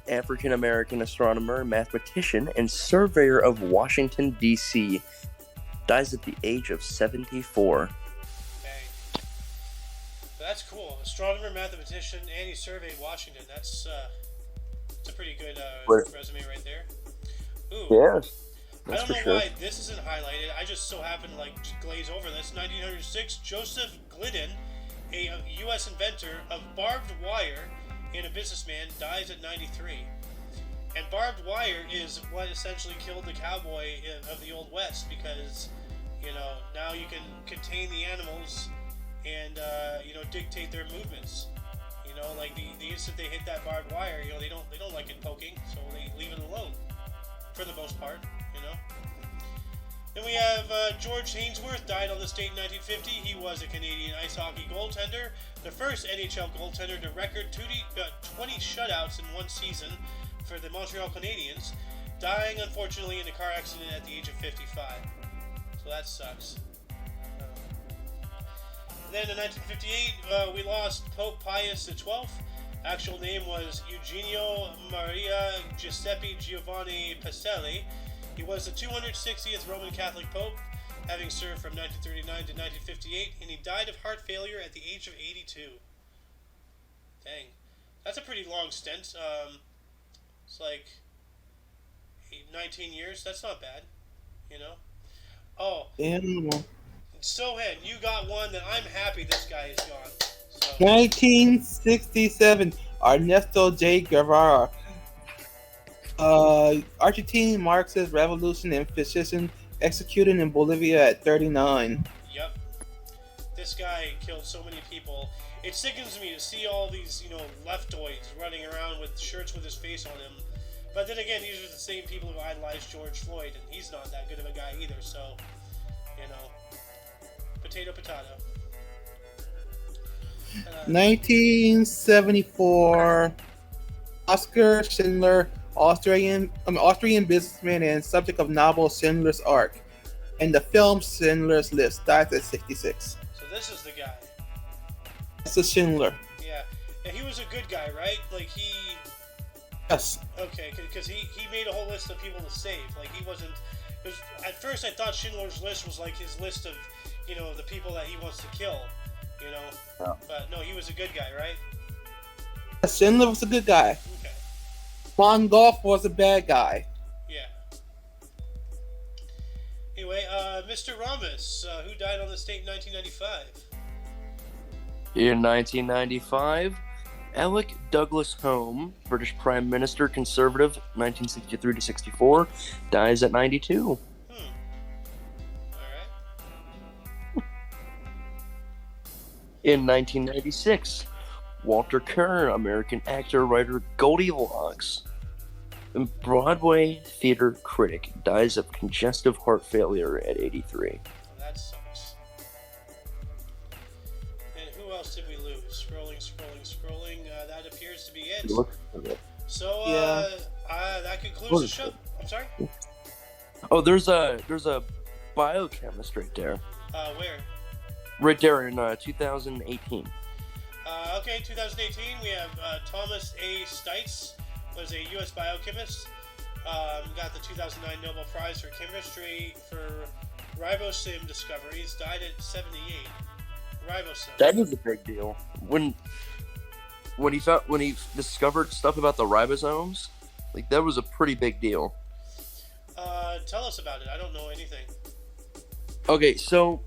S6: African-American astronomer, mathematician, and surveyor of Washington, D.C., dies at the age of 74.
S1: Dang. So that's cool. Astronomer, mathematician, and he surveyed Washington. That's a pretty good resume right there. Ooh.
S6: Yeah,
S1: I don't know why this isn't highlighted. I just so happened to just glaze over this. 1906, Joseph Glidden, a U.S. inventor of barbed wire and a businessman, dies at 93. And barbed wire is what essentially killed the cowboy of the Old West because, now you can contain the animals and, dictate their movements. Like the instant they hit that barbed wire, they don't like it poking, so they leave it alone for the most part, Then we have George Haynesworth, died on this date in 1950. He was a Canadian ice hockey goaltender, the first NHL goaltender to record 20 shutouts in one season for the Montreal Canadiens, dying unfortunately in a car accident at the age of 55. So that sucks. Then in 1958, we lost Pope Pius XII. Actual name was Eugenio Maria Giuseppe Giovanni Pacelli. He was the 260th Roman Catholic Pope, having served from 1939 to 1958, and he died of heart failure at the age of 82. Dang. That's a pretty long stint. It's like 19 years. That's not bad, Oh.
S2: Animal.
S1: Sohan, you got one that I'm happy this guy is gone. So.
S2: 1967, Ernesto J. Guevara, Argentine Marxist revolution and physician, executed in Bolivia at 39.
S1: Yep. This guy killed so many people. It sickens me to see all these, leftoids running around with shirts with his face on them. But then again, these are the same people who idolized George Floyd, and he's not that good of a guy either, so, potato, potato.
S2: 1974, Oskar Schindler, Austrian businessman and subject of novel Schindler's Ark, and the film Schindler's List, dies at 66.
S1: So this is the guy.
S2: This is Schindler.
S1: Yeah. And he was a good guy, right? Like he...
S2: Yes.
S1: Okay, because he made a whole list of people to save. Like he wasn't... At first I thought Schindler's List was like his list of, the people that he wants to kill, Yeah. But no, he was a good guy, right?
S2: Schindler was a good guy.
S1: Okay.
S2: Von Gogh was a bad guy.
S1: Mr. Ramos, who died on this date in 1995.
S6: In 1995, Alec Douglas Home, British Prime Minister, Conservative, 1963 to 64, dies at 92.
S1: Alright.
S6: In 1996, Walter Kerr, American actor, writer, Goldilocks, and Broadway theater critic, dies of congestive heart failure at 83.
S1: That sucks. And who else did we lose? Scrolling. That appears to be it. So, that concludes the show. I'm sorry?
S6: Oh, there's a biochemist right there.
S1: Where?
S6: Right there in 2018.
S1: Okay, 2018, we have Thomas A. Stites, was a U.S. biochemist. Got the 2009 Nobel Prize for Chemistry for ribosome discoveries. Died at 78. Ribosome.
S6: That was a big deal. When he discovered stuff about the ribosomes, like that was a pretty big deal.
S1: Tell us about it. I don't know anything.
S6: Okay, so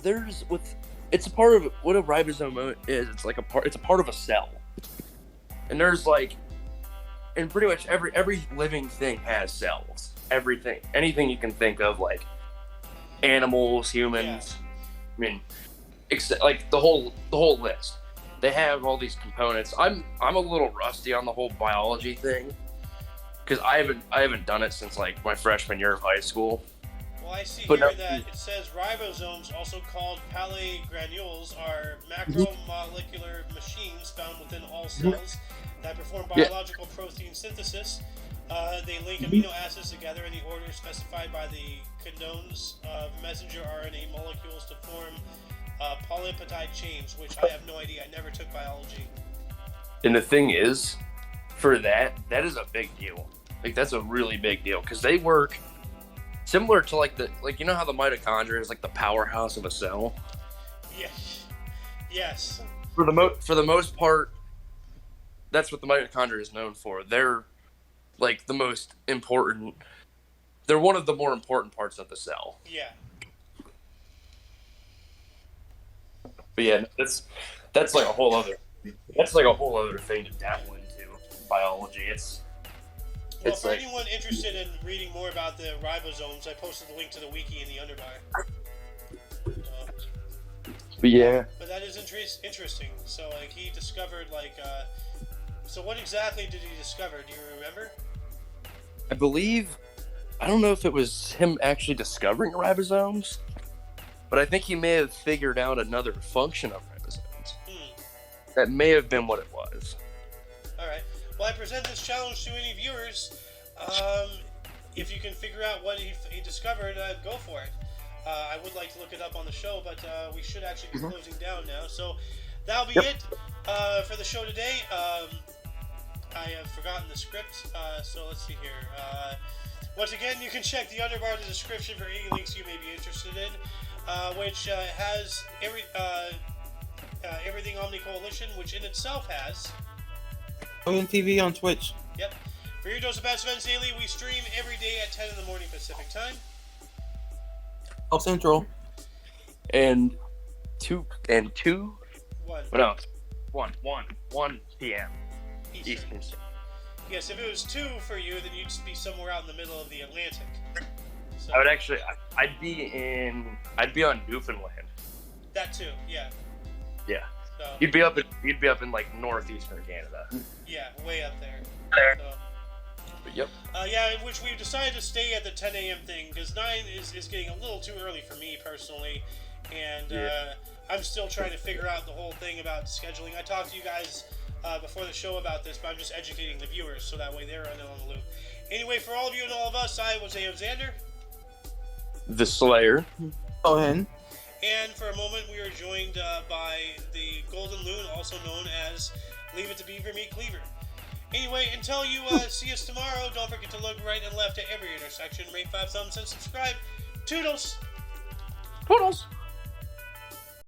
S6: it's a part of what a ribosome is. It's a part of a cell, and there's and pretty much every living thing has cells. Anything you can think of, like animals, humans. Yeah. I mean, except the whole list. They have all these components. I'm a little rusty on the whole biology thing because I haven't done it since my freshman year of high school.
S1: Well, I see that it says ribosomes, also called granules, are macromolecular machines found within all cells that perform biological protein synthesis. They link amino acids together in the order specified by the codones of messenger RNA molecules to form polypeptide chains, which I have no idea. I never took biology.
S6: And the thing is, for that is a big deal. That's a really big deal because they work similar to you know how the mitochondria is the powerhouse of a cell.
S1: Yeah. Yes.
S6: For the most part, that's what the mitochondria is known for. They're the most important. They're one of the more important parts of the cell.
S1: Yeah.
S6: But yeah, that's a whole other thing to dabble into biology.
S1: Well, for anyone interested in reading more about the ribosomes, I posted the link to the wiki in the underbar.
S6: But yeah.
S1: But that is interesting. So he discovered so what exactly did he discover? Do you remember?
S6: I don't know if it was him actually discovering ribosomes, but I think he may have figured out another function of ribosomes. That may have been what it was.
S1: Alright. Well, I present this challenge to any viewers. If you can figure out what he discovered, go for it. I would like to look it up on the show, but we should actually be closing down now. So that'll be it for the show today. I have forgotten the script, so let's see here. Once again, you can check the underbar in the description for any links you may be interested in, which has everything Omni Coalition, which in itself has
S2: TV on Twitch.
S1: Yep. For your dose of Past Events Daily, we stream every day at 10 in the morning Pacific time.
S2: Oh, Central.
S6: And 1 p.m. Eastern.
S1: Yes, if it was 2 for you, then you'd be somewhere out in the middle of the Atlantic. So,
S6: I would actually, I'd be on Newfoundland.
S1: That too, yeah.
S6: Yeah.
S1: So,
S6: You'd be up in northeastern Canada.
S1: Yeah, way up there. So,
S6: but yep.
S1: Which we've decided to stay at the 10 a.m. thing because 9 is getting a little too early for me personally, and I'm still trying to figure out the whole thing about scheduling. I talked to you guys before the show about this, but I'm just educating the viewers so that way they're on the loop. Anyway, for all of you and all of us, I was Xander,
S6: the Slayer.
S2: Oh, and
S1: for a moment we were joined by the Golden Loon, also known as Leave It to Beaver Meat Cleaver. Anyway, until you see us tomorrow, don't forget to look right and left at every intersection, rate 5 thumbs, and subscribe. Toodles!
S6: Toodles!